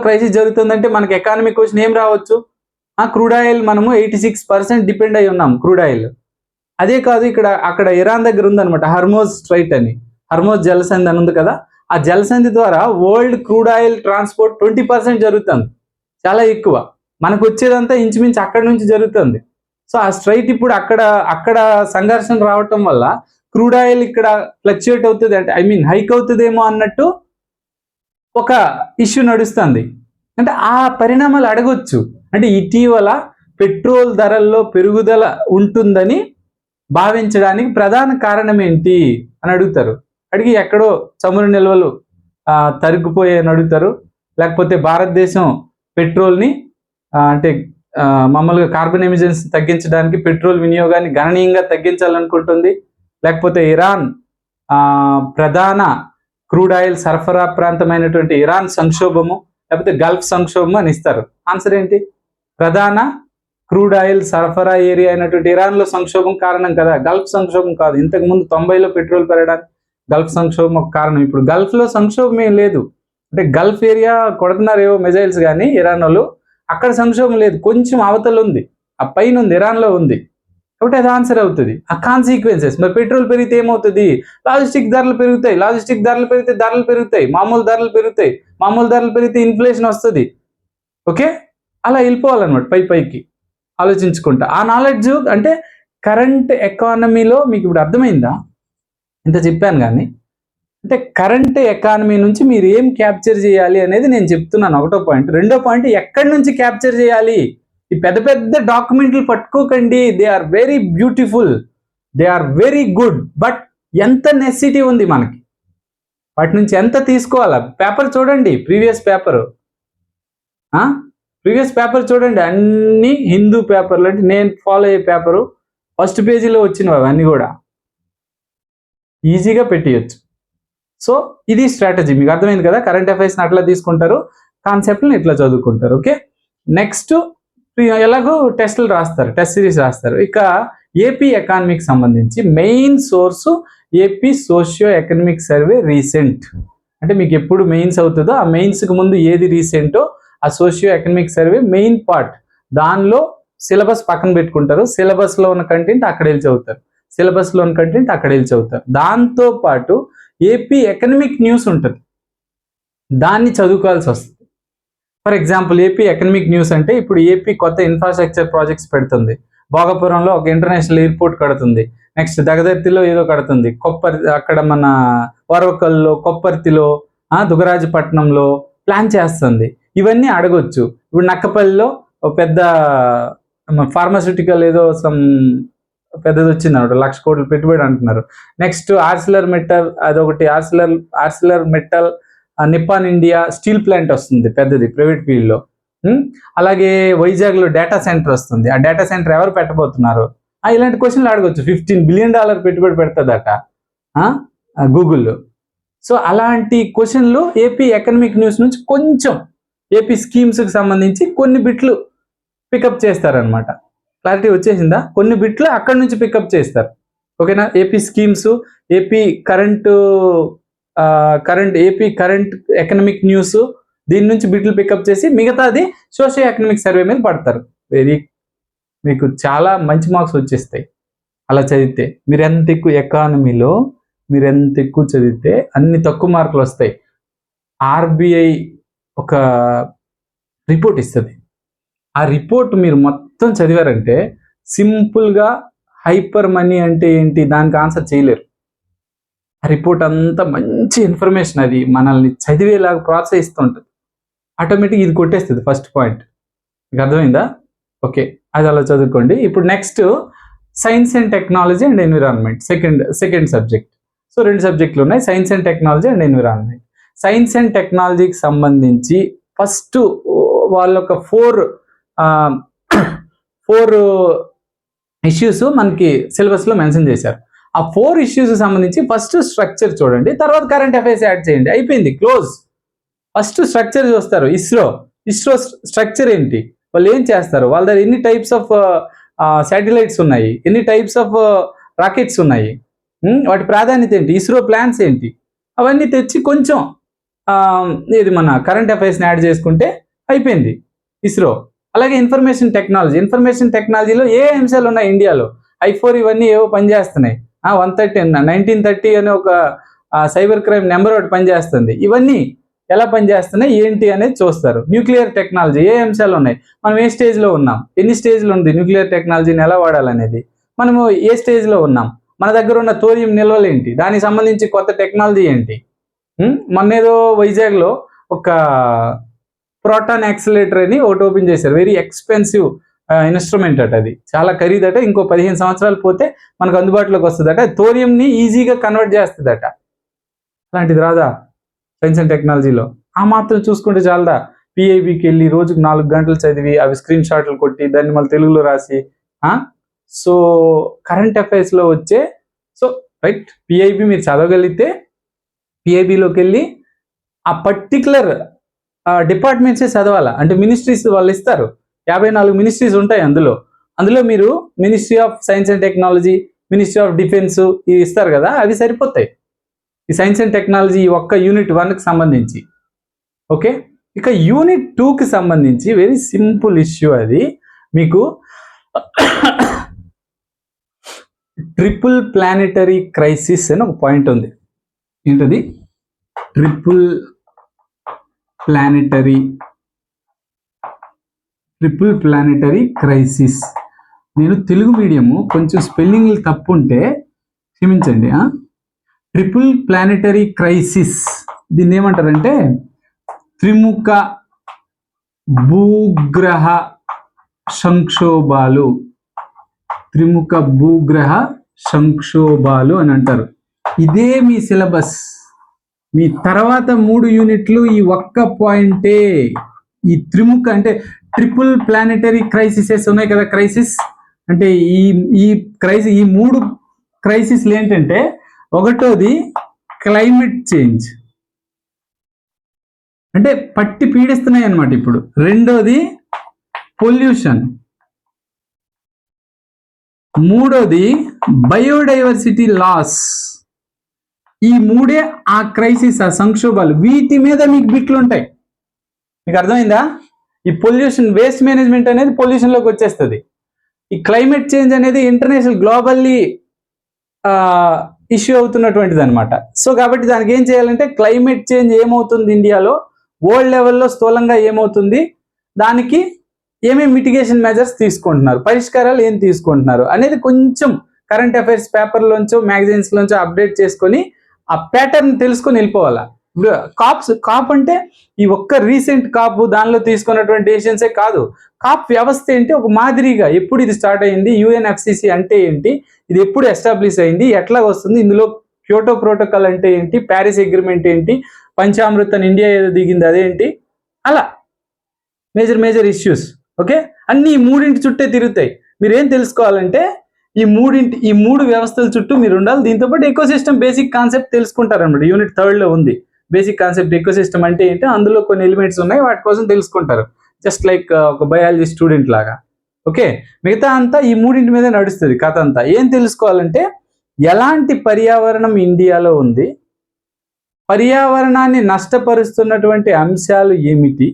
క్రైసిస్ జరుగుతుందంటే మనకి ఎకానమీ క్వశ్చన్ ఏం రావచ్చు, క్రూడ్ ఆయిల్ మనము 86% డిపెండ్ అయి ఉన్నాం క్రూడ్ ఆయిల్. అదే కాదు, అక్కడ ఇరాన్ దగ్గర ఉందనమాట హర్మోజ్ స్ట్రైట్ అని, హర్మోజ్ జలసంధి అని ఉంది కదా, ఆ జలసంధి ద్వారా వరల్డ్ క్రూడ్ ఆయిల్ ట్రాన్స్పోర్ట్ 20% జరుగుతుంది, చాలా ఎక్కువ. మనకు వచ్చేదంతా ఇంచుమించు అక్కడ నుంచి జరుగుతుంది. సో ఆ స్ట్రైట్ ఇప్పుడు అక్కడ సంఘర్షణ రావటం వల్ల క్రూడ్ ఆయిల్ ఇక్కడ ఫ్లక్చుయేట్ అవుతుంది, అంటే హైక్ అవుతుందేమో అన్నట్టు ఒక ఇష్యూ నడుస్తుంది. అంటే ఆ పరిణామాలు అడగొచ్చు. అంటే ఇటీవల పెట్రోల్ ధరల్లో పెరుగుదల ఉంటుందని భావించడానికి ప్రధాన కారణం ఏంటి అని అడుగుతారు. అడిగి ఎక్కడో చమురు నిల్వలు తరిగిపోయాయని అడుగుతారు, లేకపోతే భారతదేశం పెట్రోల్ని అంటే మామూలుగా కార్బన్ ఎమిషన్స్ తగ్గించడానికి పెట్రోల్ వినియోగాన్ని గణనీయంగా తగ్గించాలనుకుంటుంది, లేకపోతే ఇరాన్ ప్రధాన క్రూడ్ ఆయిల్ సరఫరా ప్రాంతమైనటువంటి ఇరాన్ సంక్షోభము, లేకపోతే గల్ఫ్ సంక్షోభము అని ఇస్తారు. ఆన్సర్ ఏంటి? ప్రధాన క్రూడ్ ఆయిల్ సరఫరా ఏరియా అయినటువంటి ఇరాన్లో సంక్షోభం కారణం కదా, గల్ఫ్ సంక్షోభం కాదు. ఇంతకుముందు 90లో పెట్రోల్ పెరగడానికి గల్ఫ్ సంక్షోభం ఒక కారణం. ఇప్పుడు గల్ఫ్లో సంక్షోభం ఏం లేదు, అంటే గల్ఫ్ ఏరియా కొడుతున్నారేవో మిజైల్స్ కానీ ఇరాన్ వాళ్ళు, అక్కడ సంక్షోభం లేదు, కొంచెం అవతల ఉంది, ఆ పైన ఉంది, ఇరాన్లో ఉంది. కాబట్టి అది ఆన్సర్ అవుతుంది. ఆ కాన్సిక్వెన్సెస్, మరి పెట్రోల్ పెరిగితే ఏమవుతుంది, లాజిస్టిక్ ధరలు పెరుగుతాయి, ధరలు పెరుగుతాయి, మామూలు ధరలు పెరిగితే ఇన్ఫ్లేషన్ వస్తుంది. ఓకే, అలా వెళ్ళిపోవాలన్నమాట పైకి ఆలోచించుకుంటా. ఆ నాలెడ్జ్ అంటే కరెంట్ ఎకానమీలో మీకు ఇప్పుడు అర్థమైందా? ఇంత చెప్పాను కానీ, అంటే కరెంట్ ఎకానమీ నుంచి మీరు ఏం క్యాప్చర్ చేయాలి అనేది నేను చెప్తున్నాను, ఒకటో పాయింట్. రెండో పాయింట్, ఎక్కడి నుంచి క్యాప్చర్ చేయాలి. ఈ పెద్ద పెద్ద డాక్యుమెంట్లు పట్టుకోకండి, they are very beautiful, they are very good, but ఎంత నెసిటీ ఉంది మనకి, వాటి నుంచి ఎంత తీసుకోవాలా. పేపర్ చూడండి, ప్రీవియస్ పేపర్ చూడండి, అన్ని హిందూ పేపర్లు, అంటే నేను ఫాలో అయ్యే పేపరు ఫస్ట్ పేజీలో వచ్చినవి అవన్నీ కూడా ఈజీగా పెట్టేయచ్చు. సో ఇది స్ట్రాటజీ, మీకు అర్థమైంది కదా. కరెంట్ అఫైర్స్ని అట్లా తీసుకుంటారు, కాన్సెప్ట్ని ఇట్లా చదువుకుంటారు. ఓకే, నెక్స్ట్ ఎలాగో టెస్ట్ సిరీస్ రాస్తారు. ఇక ఏపీ ఎకానమీకి సంబంధించి main source AP socio economic survey recent. అంటే మీకు ఎప్పుడు మెయిన్స్ అవుతుందో ఆ మెయిన్స్కి ముందు ఏది రీసెంటో ఆ socio economic survey main part, దానిలో సిలబస్ పక్కన పెట్టుకుంటారు, సిలబస్లో ఉన్న కంటెంట్ అక్కడ వెళ్ళి చదువుతారు. సిలబస్లోని కంటెంట్ అక్కడ వెళ్ళి చదువుతారు. దాంతోపాటు ఏపీ ఎకనమిక్ న్యూస్ ఉంటుంది, దాన్ని చదువుకోవాల్సి వస్తుంది. For example AP economic news అంటే ఇప్పుడు ఏపీ కొత్త ఇన్ఫ్రాస్ట్రక్చర్ ప్రాజెక్ట్స్ పెడుతుంది, భోగపురంలో ఒక ఇంటర్నేషనల్ ఎయిర్పోర్ట్ కడుతుంది, నెక్స్ట్ దగదర్తిలో ఏదో కడుతుంది, అక్కడ మన వరవకల్లో, కొప్పర్తిలో, దుగరాజపట్నంలో ప్లాన్ చేస్తుంది. ఇవన్నీ అడగొచ్చు. ఇప్పుడు నక్కపల్లిలో ఒక పెద్ద ఫార్మాస్యూటికల్ ఏదో పెద్దది వచ్చింది అన్నమాట, 1,00,000 కోట్లు పెట్టుబడి అంటున్నారు. నెక్స్ట్ ఆర్సిలర్ మెటల్, అదొకటి Arcelor metal Nippon India steel plant వస్తుంది పెద్దది ప్రైవేట్ ఫీల్డ్లో. అలాగే వైజాగ్లో డేటా సెంటర్ వస్తుంది. ఆ డేటా సెంటర్ ఎవరు పెట్టబోతున్నారు? ఇలాంటి క్వశ్చన్లు అడగొచ్చు. $15 బిలియన్ పెట్టుబడి పెడుతుందట గూగుల్లో. సో అలాంటి క్వశ్చన్లు ఏపీ ఎకనమిక్ న్యూస్ నుంచి కొంచెం ఏపీ స్కీమ్స్కి సంబంధించి కొన్ని బిట్లు పికప్ చేస్తారనమాట. క్లారిటీ వచ్చేసిందా? కొన్ని బిట్లు అక్కడి నుంచి పికప్ చేస్తారు. ఓకేనా? AP schemes, AP current economic news, దీని నుంచి బిట్లు పికప్ చేసి మిగతాది సోషియో ఎకనమిక్ సర్వే మీద పడతారు. మీకు చాలా మంచి మార్క్స్ వచ్చేస్తాయి అలా చదివితే. మీరు ఎంత ఎక్కువ ఎకానమీలో మీరు ఎంత ఎక్కువ చదివితే అన్ని తక్కువ మార్కులు వస్తాయి. ఆర్బీఐ ఒక రిపోర్ట్ ఇస్తుంది. ఆ రిపోర్ట్ మీరు మొత్తం చదివారంటే సింపుల్గా హైపర్ మనీ అంటే ఏంటి దానికి ఆన్సర్ చేయలేరు. ఆ రిపోర్ట్ అంతా మంచి ఇన్ఫర్మేషన్, అది మనల్ని చదివేలాగా ప్రోత్సహిస్తుంటుంది. ఆటోమేటిక్ ఇది కొట్టేస్తుంది ఫస్ట్ పాయింట్. మీకు అర్థమైందా? ఓకే, అది అలా చదువుకోండి. ఇప్పుడు next science and technology and environment, second subject. So 2 సబ్జెక్టులు ఉన్నాయి, science and technology and environment. Science and టెక్నాలజీకి సంబంధించి ఫస్ట్ వాళ్ళొక 4 ఇష్యూస్ మనకి సిలబస్లో మెన్షన్ చేశారు. ఆ 4 ఇష్యూస్ సంబంధించి ఫస్ట్ స్ట్రక్చర్ చూడండి, తర్వాత కరెంట్ అఫైర్స్ యాడ్ చేయండి, అయిపోయింది, క్లోజ్. ఫస్ట్ స్ట్రక్చర్ చూస్తారు. ఇస్రో స్ట్రక్చర్ ఏంటి, వాళ్ళు ఏం చేస్తారు, వాళ్ళ దగ్గర ఎన్ని టైప్స్ ఆఫ్ శాటిలైట్స్ ఉన్నాయి, ఎన్ని టైప్స్ ఆఫ్ రాకెట్స్ ఉన్నాయి, వాటి ప్రాధాన్యత ఏంటి, ఇస్రో ప్లాన్స్ ఏంటి, అవన్నీ తెచ్చి కొంచెం ఇది మన కరెంట్ అఫైర్స్ని యాడ్ చేసుకుంటే అయిపోయింది ఇస్రో. అలాగే ఇన్ఫర్మేషన్ టెక్నాలజీలో ఏ అంశాలు ఉన్నాయి ఇండియాలో, I4 ఇవన్నీ ఏవో పనిచేస్తున్నాయి. 1930 అనే ఒక సైబర్ క్రైమ్ నెంబర్ ఒకటి పనిచేస్తుంది. ఇవన్నీ ఎలా పనిచేస్తున్నాయి ఏంటి అనేది చూస్తారు. న్యూక్లియర్ టెక్నాలజీ ఏ అంశాలు ఉన్నాయి, మనం ఏ స్టేజ్లో ఉన్నాం, ఎన్ని స్టేజ్లు ఉంది న్యూక్లియర్ టెక్నాలజీని ఎలా వాడాలనేది, మనము ఏ స్టేజ్లో ఉన్నాం, మన దగ్గర ఉన్న థోరియం నిల్వలు ఏంటి, దానికి సంబంధించి కొత్త టెక్నాలజీ ఏంటి. మొన్నేదో వైజాగ్లో ఒక ప్రోటాన్ యాక్సిలేటర్ అని ఒకటి ఓపెన్ చేశారు. వెరీ ఎక్స్పెన్సివ్ ఇన్స్ట్రుమెంట్ అట, అది చాలా ఖరీదట. ఇంకో 15 సంవత్సరాలు పోతే మనకు అందుబాటులోకి వస్తుందట. థోరియంని ఈజీగా కన్వర్ట్ చేస్తుందట. అలాంటిది రాదా సైన్స్ అండ్ టెక్నాలజీలో? ఆ మాత్రం చూసుకుంటే చాలదా? పిఐబికి వెళ్ళి రోజుకు 4 గంటలు చదివి అవి స్క్రీన్ షాట్లు కొట్టి దాన్ని మళ్ళీ తెలుగులో రాసి, సో కరెంట్ అఫైర్స్లో వచ్చే, సో రైట్, పిఐబి మీరు చదవగలిగితే పిఐబిలోకి వెళ్ళి ఆ పర్టికులర్ డిపార్ట్మెంట్సే చదవాలా. అంటే మినిస్ట్రీస్ వాళ్ళు ఇస్తారు, 54 మినిస్ట్రీస్ ఉంటాయి. అందులో మీరు ministry of science and technology, ministry of defence ఇవి ఇస్తారు కదా, అవి సరిపోతాయి ఈ సైన్స్ అండ్ టెక్నాలజీ ఒక్క యూనిట్ 1కి సంబంధించి. ఓకే, ఇక యూనిట్ 2కి సంబంధించి వెరీ సింపుల్ ఇష్యూ. అది మీకు ట్రిపుల్ ప్లానెటరీ క్రైసిస్ అని ఒక పాయింట్ ఉంది. ఏంటది? Triple planetary crisis. నేను తెలుగు మీడియము, కొంచెం స్పెల్లింగ్లు తప్పు ఉంటే క్షమించండి. ట్రిపుల్ ప్లానెటరీ క్రైసిస్, దీన్ని ఏమంటారంటే త్రిముఖ భూగ్రహ సంక్షోభాలు అని అంటారు. ఇదే మీ సిలబస్. మీ తర్వాత 3 యూనిట్లు ఈ ఒక్క పాయింటే. ఈ త్రిముఖ అంటే ట్రిపుల్ ప్లానెటరీ క్రైసిసెస్ ఉన్నాయి కదా. క్రైసిస్ అంటే ఈ 3 క్రైసిస్లు ఏంటంటే, ఒకటోది క్లైమేట్ చేంజ్, అంటే పట్టి పీడిస్తున్నాయి అన్నమాట ఇప్పుడు. రెండోది పొల్యూషన్, మూడోది బయోడైవర్సిటీ లాస్. ఈ 3 ఆ క్రైసిస్, ఆ సంక్షోభాలు. వీటి మీద మీకు బిట్లు ఉంటాయి. మీకు అర్థమైందా? ఈ పొల్యూషన్, వేస్ట్ మేనేజ్మెంట్ అనేది పొల్యూషన్లోకి వచ్చేస్తుంది. ఈ క్లైమేట్ చేంజ్ అనేది ఇంటర్నేషనల్ గ్లోబల్లీ ఇష్యూ అవుతున్నటువంటిది అనమాట. సో కాబట్టి దానికి ఏం చేయాలంటే క్లైమేట్ చేంజ్ ఏమవుతుంది ఇండియాలో, వరల్డ్ లెవెల్లో స్థూలంగా ఏమవుతుంది, దానికి ఏమేమి మిటిగేషన్ మెజర్స్ తీసుకుంటున్నారు, పరిష్కారాలు ఏం తీసుకుంటున్నారు అనేది కొంచెం కరెంట్ అఫైర్స్ పేపర్లోంచో మ్యాగజైన్స్లోంచో అప్డేట్ చేసుకొని ఆ ప్యాటర్న్ తెలుసుకొని వెళ్ళిపోవాలా. కాప్ అంటే ఈ ఒక్క రీసెంట్ కాప్ దానిలో తీసుకున్నటువంటి డెసిషన్సే కాదు. కాప్ వ్యవస్థ ఏంటి, ఒక మాదిరిగా ఎప్పుడు ఇది స్టార్ట్ అయింది, యుఎన్ఎఫ్సిసి అంటే ఏంటి, ఇది ఎప్పుడు ఎస్టాబ్లిష్ అయింది, ఎట్లా వస్తుంది, ఇందులో క్యోటో ప్రోటోకాల్ అంటే ఏంటి, ప్యారిస్ అగ్రిమెంట్ ఏంటి, పంచామృతన్ ఇండియా ఏదో దిగింది అదేంటి, అలా మేజర్ ఇష్యూస్. ఓకే, అన్ని ఈ మూడింటి చుట్టే తిరుగుతాయి. మీరు ఏం తెలుసుకోవాలంటే ఈ మూడు వ్యవస్థల చుట్టూ మీరు ఉండాలి. దీంతో పాటు ఎకోసిస్టమ్ బేసిక్ కాన్సెప్ట్ తెలుసుకుంటారన్నమాట. యూనిట్ 3లో ఉంది బేసిక్ కాన్సెప్ట్. ఎకోసిస్టమ్ అంటే ఏంటి, అందులో కొన్ని ఎలిమెంట్స్ ఉన్నాయి, వాటి కోసం తెలుసుకుంటారు, జస్ట్ లైక్ ఒక బయాలజీ స్టూడెంట్ లాగా. ఓకే, మిగతా అంతా ఈ మూడింటి మీద నడుస్తుంది కథ అంతా. ఏం తెలుసుకోవాలంటే ఎలాంటి పర్యావరణం ఇండియాలో ఉంది, పర్యావరణాన్ని నష్టపరుస్తున్నటువంటి అంశాలు ఏమిటి,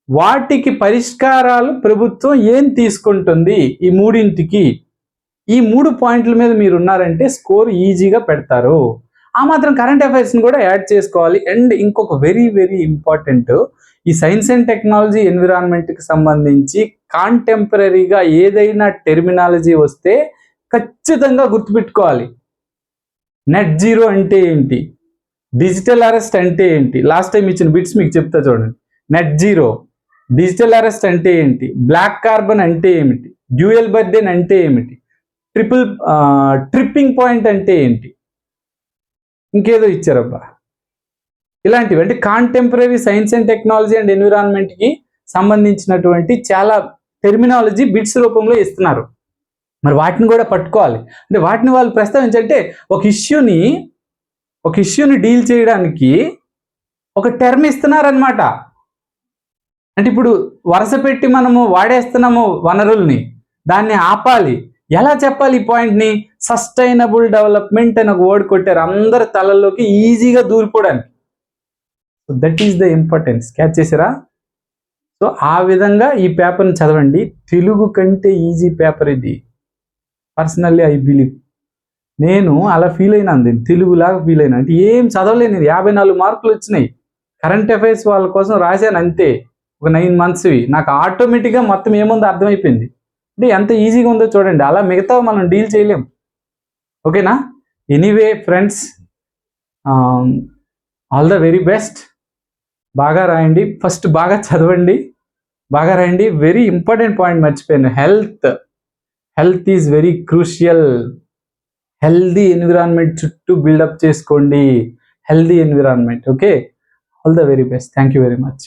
వాటికి పరిష్కారాలు ప్రభుత్వం ఏం తీసుకుంటుంది, ఈ మూడింటికి, ఈ 3 పాయింట్ల మీద మీరు ఉన్నారంటే స్కోర్ ఈజీగా పెడతారు. ఆ మాత్రం కరెంట్ అఫైర్స్ని కూడా యాడ్ చేసుకోవాలి. అండ్ ఇంకొక వెరీ ఇంపార్టెంట్, ఈ సైన్స్ అండ్ టెక్నాలజీ ఎన్విరాన్మెంట్కి సంబంధించి కాంటెంపరీగా ఏదైనా టెర్మినాలజీ వస్తే ఖచ్చితంగా గుర్తుపెట్టుకోవాలి. నెట్ జీరో అంటే ఏంటి, డిజిటల్ అరెస్ట్ అంటే ఏంటి, లాస్ట్ టైం ఇచ్చిన బిట్స్ మీకు చెప్తా చూడండి. నెట్ జీరో, డిజిటల్ అరెస్ట్ అంటే ఏంటి, బ్లాక్ కార్బన్ అంటే ఏమిటి, డ్యూయల్ బర్డెన్ అంటే ఏమిటి, ట్రిప్పింగ్ పాయింట్ అంటే ఏంటి, ఇంకేదో ఇచ్చారబ్బా. ఇలాంటివి అంటే contemporary science and technology and ఎన్విరాన్మెంట్కి సంబంధించినటువంటి చాలా టెర్మినాలజీ బిట్స్ రూపంలో ఇస్తున్నారు. మరి వాటిని కూడా పట్టుకోవాలి. అంటే వాటిని వాళ్ళు ప్రస్తావించంటే ఒక ఇష్యూని డీల్ చేయడానికి ఒక టర్మ్ ఇస్తున్నారనమాట. అంటే ఇప్పుడు వరుస పెట్టి మనము వాడేస్తున్నాము వనరుల్ని, దాన్ని ఆపాలి. ఎలా చెప్పాలి ఈ పాయింట్ని, సస్టైనబుల్ డెవలప్మెంట్ అని ఒక వర్డ్ కొట్టారు అందరి తలల్లోకి ఈజీగా దూరిపోవడానికి. So that is the importance. Catch చేసారా? సో ఆ విధంగా ఈ పేపర్ని చదవండి. తెలుగు కంటే ఈజీ పేపర్ ఇది. Personally I believe. నేను అలా ఫీల్ అయినా, తెలుగులాగా ఫీల్ అయినా. అంటే ఏం చదవలేను, 54 మార్కులు వచ్చినాయి. కరెంట్ అఫైర్స్ వాళ్ళ కోసం రాశాను అంతే, ఒక 9 monthsవి. నాకు ఆటోమేటిక్గా మొత్తం ఏముందో అర్థమైపోయింది. అంటే ఎంత ఈజీగా ఉందో చూడండి. అలా మిగతా మనం డీల్ చేయలేం. ఓకేనా? Anyway friends, all the very best. బాగా రాయండి, ఫస్ట్ బాగా చదవండి, బాగా రాయండి. వెరీ ఇంపార్టెంట్ పాయింట్ మర్చిపోయాను, health is very crucial. Healthy environment చుట్టూ బిల్డప్ చేసుకోండి, healthy environment. Okay, all the very best. Thank you very much.